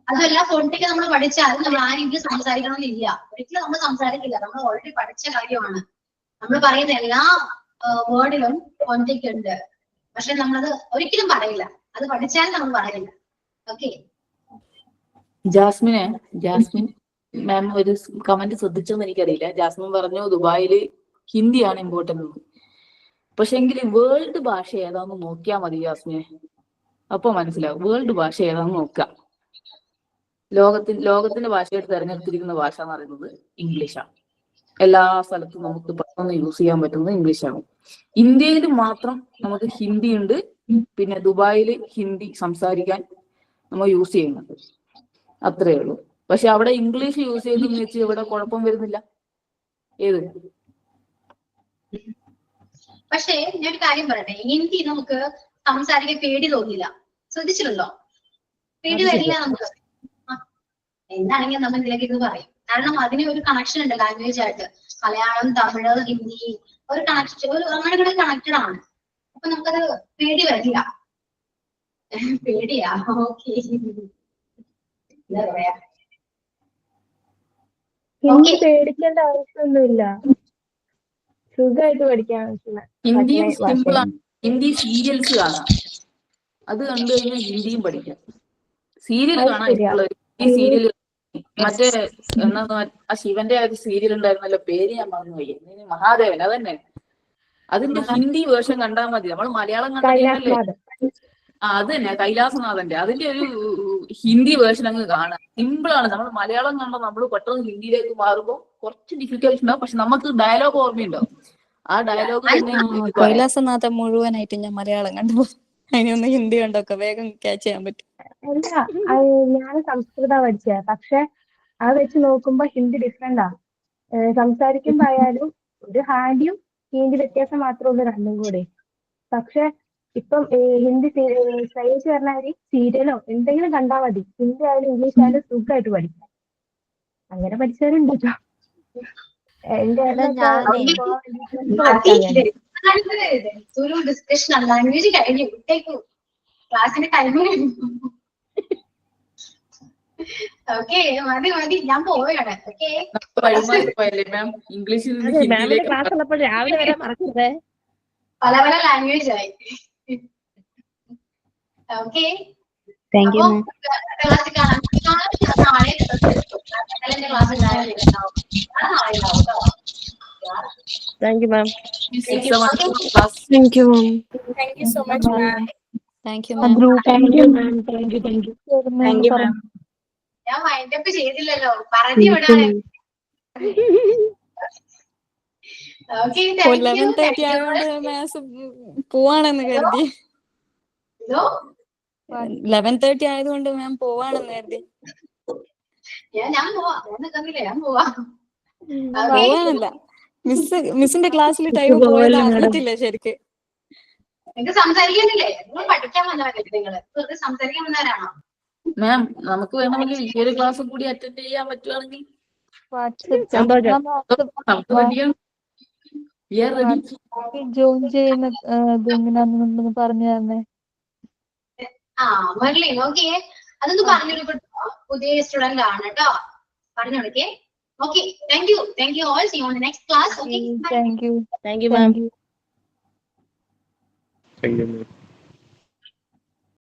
അതല്ല, ഫോണിക് നമ്മൾ പഠിച്ചാൽ നമ്മൾ ആരെങ്കിലും സംസാരിക്കണമെന്നില്ല, ഒരിക്കലും നമ്മൾ സംസാരിക്കില്ല. നമ്മൾ ഓൾറെഡി പഠിച്ച കാര്യമാണ്. നമ്മൾ പറയുന്ന എല്ലാ വേർഡിലും ഫോണിക് ഉണ്ട്, പക്ഷെ നമ്മളത് ഒരിക്കലും പറയില്ല. അത് പഠിച്ചാൽ നമ്മൾ പറയില്ല. ഓക്കെ, ജാസ്മിൻ മാം ഒരു കമന്റ് ശ്രദ്ധിച്ചെന്ന് എനിക്കറിയില്ല. ജാസ്മിൻ പറഞ്ഞു ദുബായില് ഹിന്ദിയാണ് ഇമ്പോർട്ടന്റ്. പക്ഷെ എങ്കിൽ വേൾഡ് ഭാഷ ഏതാന്ന് നോക്കിയാൽ മതി ജാസ്മിനെ, അപ്പൊ മനസ്സിലാവും. വേൾഡ് ഭാഷ ഏതാന്ന് നോക്കാം. ലോകത്തിന്റെ ഭാഷയായിട്ട് തെരഞ്ഞെടുത്തിരിക്കുന്ന ഭാഷ എന്ന് പറയുന്നത് ഇംഗ്ലീഷാണ്. എല്ലാ സ്ഥലത്തും നമുക്ക് പെട്ടെന്ന് യൂസ് ചെയ്യാൻ പറ്റുന്നത് ഇംഗ്ലീഷാണ്. ഇന്ത്യയിൽ മാത്രം നമുക്ക് ഹിന്ദി ഉണ്ട്, പിന്നെ ദുബായില് ഹിന്ദി സംസാരിക്കാൻ നമ്മൾ യൂസ് ചെയ്യുന്നുണ്ട്, അത്രേ ഉള്ളൂ. പക്ഷെ അവിടെ ഇംഗ്ലീഷ് യൂസ് ചെയ്തെന്ന് വെച്ച് ഇവിടെ കുഴപ്പം വരുന്നില്ല. ഏത് പക്ഷേ ഞാൻ ഒരു കാര്യം പറയട്ടെ, ഹിന്ദി നമുക്ക് സംസാരിക്കാൻ പേടി തോന്നില്ല. ശ്രദ്ധിച്ചിട്ടുണ്ടോ? പേടി വരില്ല നമുക്ക്. എന്താണെങ്കിലും നമ്മൾ ഇതിലേക്ക് ഇത് പറയും. കാരണം അതിന് ഒരു കണക്ഷൻ ഉണ്ട് ലാംഗ്വേജ് ആയിട്ട്. മലയാളം, തമിഴ്, ഹിന്ദി ഒരു കണക്ഷൻ, ഒരു അങ്ങനെ കണക്റ്റഡ് ആണ്. അപ്പൊ നമുക്കത് പേടി വരില്ല. പേടിയാ. ഓക്കെ, എന്താ പറയാ, ഹിന്ദി പേടിക്കേണ്ട ആവശ്യമൊന്നുമില്ല, സുഖമായിട്ട് പഠിക്കാൻ ഹിന്ദിയും പറ്റുന്ന സിമ്പിൾ ഭാഷയാണ്. ആണ്. ഹിന്ദി സീരിയൽസ് കാണാം, അത് കണ്ടു കഴിഞ്ഞാൽ ഹിന്ദിയും പഠിക്കാം. സീരിയൽ അത് കാണാൻ ശരിയാ. ഇഷ്ടമുള്ള ഈ സീരിയൽ മറ്റേ എന്നാ ആ ശിവന്റെ ആ ഒരു സീരിയൽ ഉണ്ടായിരുന്നല്ലോ, പേര് ഞാൻ മറന്നുപോയി, മഹാദേവൻ, അതന്നെ. അതിന്റെ ഹിന്ദി വേർഷൻ കണ്ടാൽ മതി. നമ്മൾ മലയാളം കണ്ടിട്ടുണ്ടല്ലേ, കൈലാസ്നാഥൻ. അത് തന്നെ കൈലാസനാഥന്റെ, അതിന്റെ ഒരു ഹിന്ദി വേർഷൻ അങ്ങ് കാണാം. സിമ്പിൾ ആണ്. നമ്മൾ മലയാളം കണ്ടാൽ നമ്മൾ പെട്ടെന്ന് ഹിന്ദിയിലേക്ക് മാറുമ്പോൾ കുറച്ച് ഡിഫിക്കൽട്ട് ഉണ്ടാവും, പക്ഷെ നമുക്ക് ഡയലോഗ് ഓർമ്മയുണ്ടാവും. ആ ഡയലോഗ് തന്നെ ഇത് പറയാം. കൈലാസനാഥൻ മുഴുവനായിട്ട് ഞാൻ മലയാളം കണ്ടു, അതിനൊന്ന് ഹിന്ദി കണ്ടൊക്കെ വേഗം ക്യാച്ച് ചെയ്യാൻ പറ്റും. അല്ല, ഞാൻ സംസ്കൃത പഠിച്ചത്, പക്ഷെ അത് വെച്ച് നോക്കുമ്പോ ഹിന്ദി ഡിഫറെന്റാ. സംസാരിക്കുമ്പോ ആയാലും ഒരു ഹാൻഡിയും ഹിന്ദി വ്യത്യാസം മാത്രമേ ഉള്ളൂ രണ്ടും കൂടെ. പക്ഷെ ഇപ്പം ഹിന്ദി സൈസ് പറഞ്ഞാൽ സീരിയലോ എന്തെങ്കിലും കണ്ടാൽ മതി, ഹിന്ദി ആയാലും ഇംഗ്ലീഷ് ആയാലും സുഖമായിട്ട് പഠിക്കാം. അങ്ങനെ പഠിച്ചവരുണ്ട് കേട്ടോ. എന്റെ ഒരു ഡിസ്കഷൻ ആണ്, ലാംഗ്വേജ് കഴിഞ്ഞു, വിട്ടേക്കു, ക്ലാസ്സിന്റെ ടൈം കഴിഞ്ഞു. ഓക്കെ, മതി മതി, ഞാൻ പോവുകയാണ്. ഓക്കെ, വഴിമാറിപ്പോയല്ലേ മാം, ഇംഗ്ലീഷിൽ നിന്ന് മാമിന്റെ ഹിന്ദിയിലേക്ക്. ക്ലാസ് ഉള്ളപ്പോൾ രാവിലെ വരെ മറക്കരുതേ. പല പല ലാംഗ്വേജ് ആയി. Okay, thank U. ക്ലാസ്സിൽ കാണാം. നാളെ ക്ലാസ് നാളെ ഉണ്ടാവും കേട്ടോ. Thank you ma'am. Thank you so much for class. Thank you ma'am. Thank you so much ma'am. Thank you ma'am. Thank you ma'am. Thank you. Thank you ma'am. ഞാൻ വൈൻഡപ്പ് ചെയ്തില്ലല്ലോ, പറഞ്ഞു വിടാൻ. ഓക്കെ, 11:30 ആയതുകൊണ്ട് മാത്സ് പോവാണെന്ന് കരുതി. 11:30 ആയതുകൊണ്ട് മാം പോവാണെന്ന് കരുതി. ഞാൻ പോവാ, ഞാൻ നിൽക്കുന്നില്ല, ഞാൻ പോവാ. പോവാനല്ല, മിസ്സിന്റെ ക്ലാസ്സിൽ ടൈം പോയത് അറിഞ്ഞിട്ടില്ല ശരിക്ക്. നിങ്ങൾക്ക് സംസാരിക്കുന്നില്ലേ? നിങ്ങൾ പഠിക്കാൻ വന്നവരല്ലേ? നിങ്ങൾ വെറുതെ സംസാരിക്കാൻ വന്നവരാണോ? മാം, നമുക്ക് വേണമെങ്കിൽ ഈ ഒരു ക്ലാസ് കൂടി അറ്റൻഡ് ചെയ്യാൻ പറ്റുവാണെങ്കിൽ നമുക്ക് റെഡിയാണ്. We are ready. ജോയിൻ ചെയ്യുന്ന ഇത് എങ്ങനെയാണെന്ന് പറഞ്ഞു തന്നെ. മെർലിൻ, ഓക്കെ, അതൊന്ന് പറഞ്ഞു കൊടുക്കട്ടോ. പുതിയ സ്റ്റുഡന്റ് ആണ് കേട്ടോ, പറഞ്ഞു കൊടുക്കേ. Okay, thank you all. See you on the next class. Okay, thank you. Thank you ma'am. Thank you, ma'am.